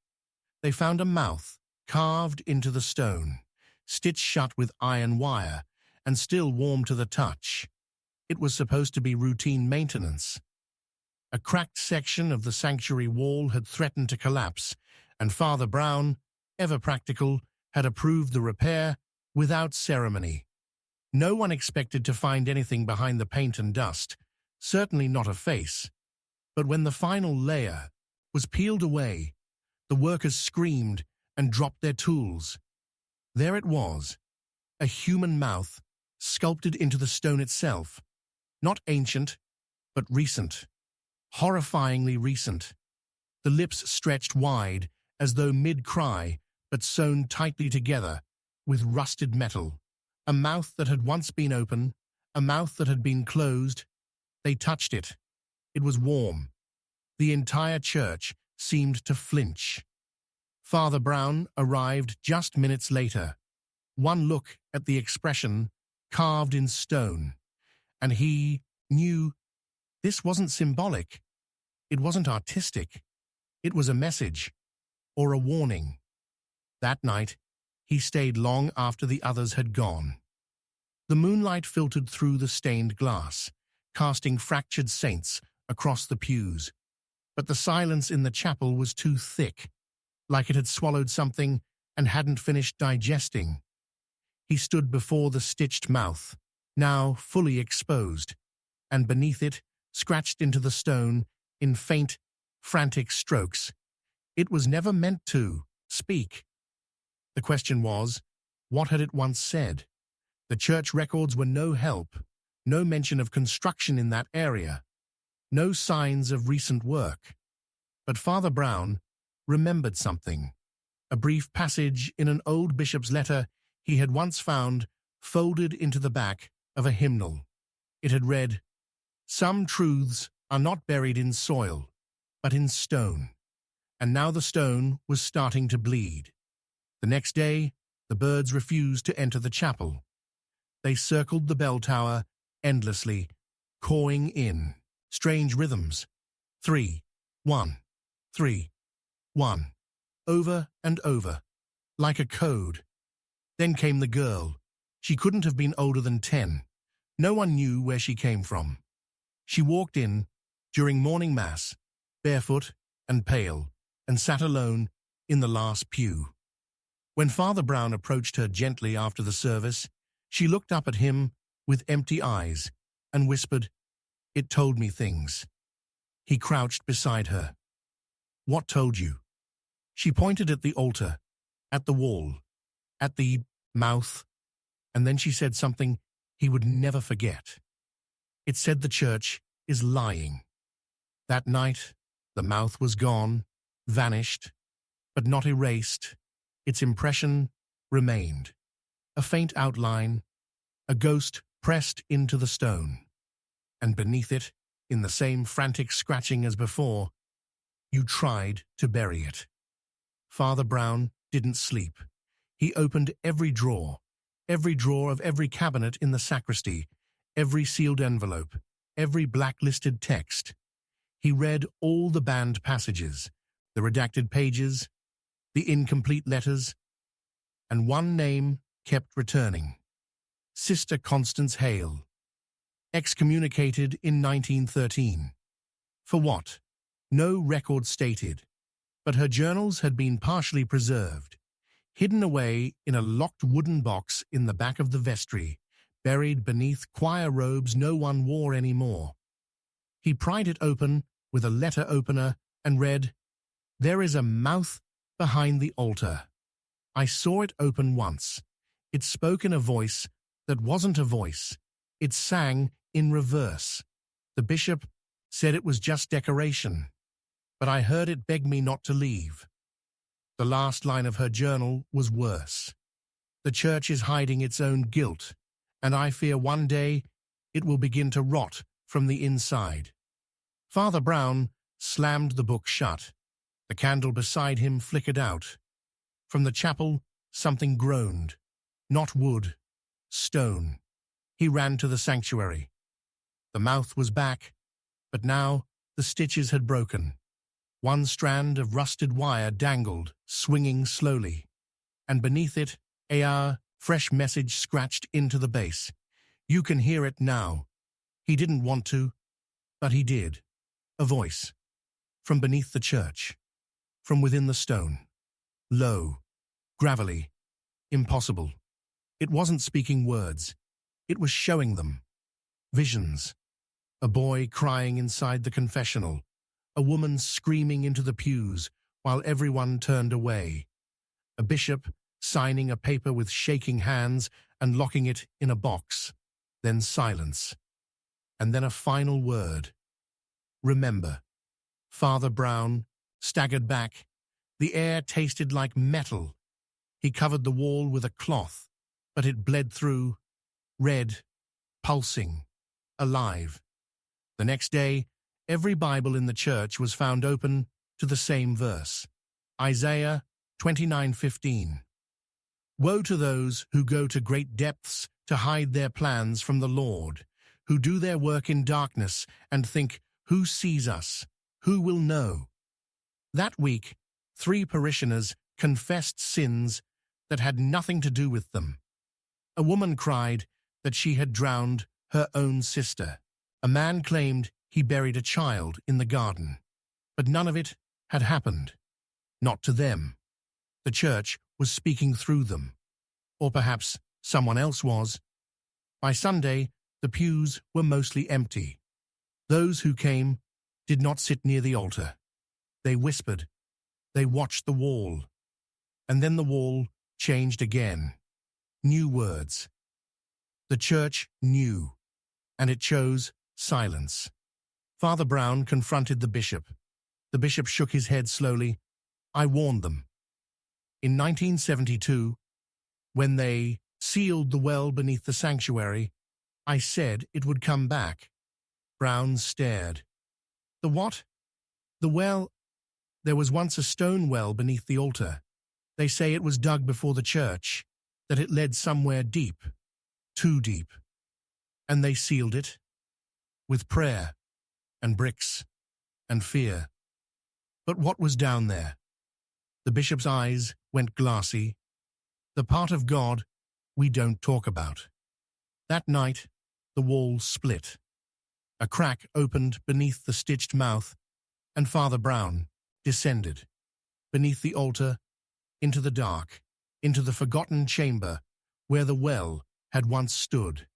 they found a mouth carved into the stone, stitched shut with iron wire, and still warm to the touch. It was supposed to be routine maintenance. A cracked section of the sanctuary wall had threatened to collapse, and Father Brown, ever practical, had approved the repair without ceremony. No one expected to find anything behind the paint and dust, certainly not a face. But when the final layer was peeled away, the workers screamed and dropped their tools. There it was, a human mouth sculpted into the stone itself, not ancient, but recent, horrifyingly recent. The lips stretched wide as though mid-cry, but sewn tightly together with rusted metal. A mouth that had once been open, a mouth that had been closed. They touched it. It was warm. The entire church seemed to flinch. Father Brown arrived just minutes later. One look at the expression carved in stone, and he knew this wasn't symbolic. It wasn't artistic. It was a message, or a warning. That night, he stayed long after the others had gone. The moonlight filtered through the stained glass, casting fractured saints across the pews. But the silence in the chapel was too thick, like it had swallowed something and hadn't finished digesting. He stood before the stitched mouth, now fully exposed, and beneath it, scratched into the stone in faint, frantic strokes. It was never meant to speak. The question was, what had it once said? The church records were no help, no mention of construction in that area, no signs of recent work. But Father Brown remembered something, a brief passage in an old bishop's letter he had once found folded into the back of a hymnal. It had read, "Some truths are not buried in soil, but in stone." And now the stone was starting to bleed. The next day, the birds refused to enter the chapel. They circled the bell tower endlessly, cawing in strange rhythms. 3, 1, 3, 1, over and over, like a code. Then came the girl. She couldn't have been older than 10. No one knew where she came from. She walked in during morning mass, barefoot and pale, and sat alone in the last pew. When Father Brown approached her gently after the service, she looked up at him with empty eyes and whispered, "It told me things." He crouched beside her. "What told you?" She pointed at the altar, at the wall, at the mouth, and then she said something he would never forget. It said the church is lying. That night, the mouth was gone, vanished, but not erased. Its impression remained. A faint outline, a ghost pressed into the stone. And beneath it, in the same frantic scratching as before, "You tried to bury it." Father Brown didn't sleep. He opened every drawer of every cabinet in the sacristy, every sealed envelope, every blacklisted text. He read all the banned passages, the redacted pages, the incomplete letters, and one name kept returning. Sister Constance Hale, excommunicated in 1913. For what? No record stated, but her journals had been partially preserved, hidden away in a locked wooden box in the back of the vestry, buried beneath choir robes no one wore anymore. He pried it open with a letter opener and read, "There is a mouth behind the altar. I saw it open once. It spoke in a voice that wasn't a voice. It sang in reverse. The bishop said it was just decoration, but I heard it beg me not to leave." The last line of her journal was worse. "The church is hiding its own guilt, and I fear one day it will begin to rot from the inside." Father Brown slammed the book shut. The candle beside him flickered out. From the chapel, something groaned. Not wood, stone. He ran to the sanctuary. The mouth was back, but now the stitches had broken. One strand of rusted wire dangled, swinging slowly, and beneath it, a fresh message scratched into the base. "You can hear it now." He didn't want to, but he did. A voice. From beneath the church. From within the stone. Low. Gravelly. Impossible. It wasn't speaking words. It was showing them visions. A boy crying inside the confessional, a woman screaming into the pews while everyone turned away, a bishop signing a paper with shaking hands and locking it in a box, then silence, and then a final word. Remember. Father Brown staggered back. The air tasted like metal. He covered the wall with a cloth, but it bled through, red, pulsing, alive. The next day, every Bible in the church was found open to the same verse, Isaiah 29:15. Woe to those who go to great depths to hide their plans from the Lord, who do their work in darkness and think, who sees us? Who will know? That week, 3 parishioners confessed sins that had nothing to do with them. A woman cried that she had drowned her own sister. A man claimed he buried a child in the garden, but none of it had happened. Not to them. The church was speaking through them. Or perhaps someone else was. By Sunday, the pews were mostly empty. Those who came did not sit near the altar. They whispered. They watched the wall. And then the wall changed again. New words. The church knew, and it chose silence. Father Brown confronted the bishop. The bishop shook his head slowly. I warned them. In 1972, when they sealed the well beneath the sanctuary, I said it would come back. Brown stared. The what? The well? There was once a stone well beneath the altar. They say it was dug before the church, that it led somewhere deep, too deep. And they sealed it with prayer and bricks and fear. But what was down there? The bishop's eyes went glassy. The part of God we don't talk about. That night, the wall split. A crack opened beneath the stitched mouth, and Father Brown descended, beneath the altar, into the dark, into the forgotten chamber where the well had once stood.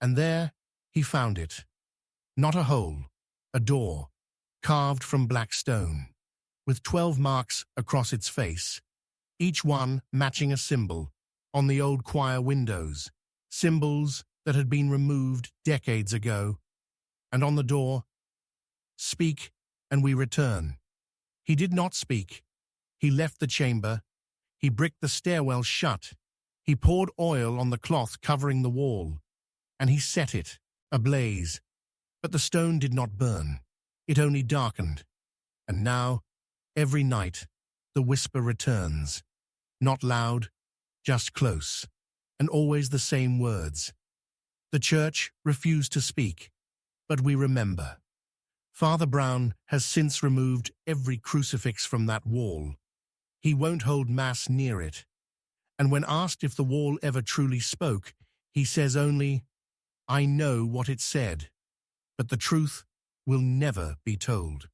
And there he found it. Not a hole, a door, carved from black stone, with 12 marks across its face, each one matching a symbol on the old choir windows, symbols that had been removed decades ago. And on the door, speak and we return. He did not speak. He left the chamber. He bricked the stairwell shut. He poured oil on the cloth covering the wall, and he set it ablaze. But the stone did not burn. It only darkened. And now, every night, the whisper returns. Not loud, just close, and always the same words. The church refused to speak, but we remember. Father Brown has since removed every crucifix from that wall. He won't hold Mass near it. And when asked if the wall ever truly spoke, he says only, I know what it said, but the truth will never be told.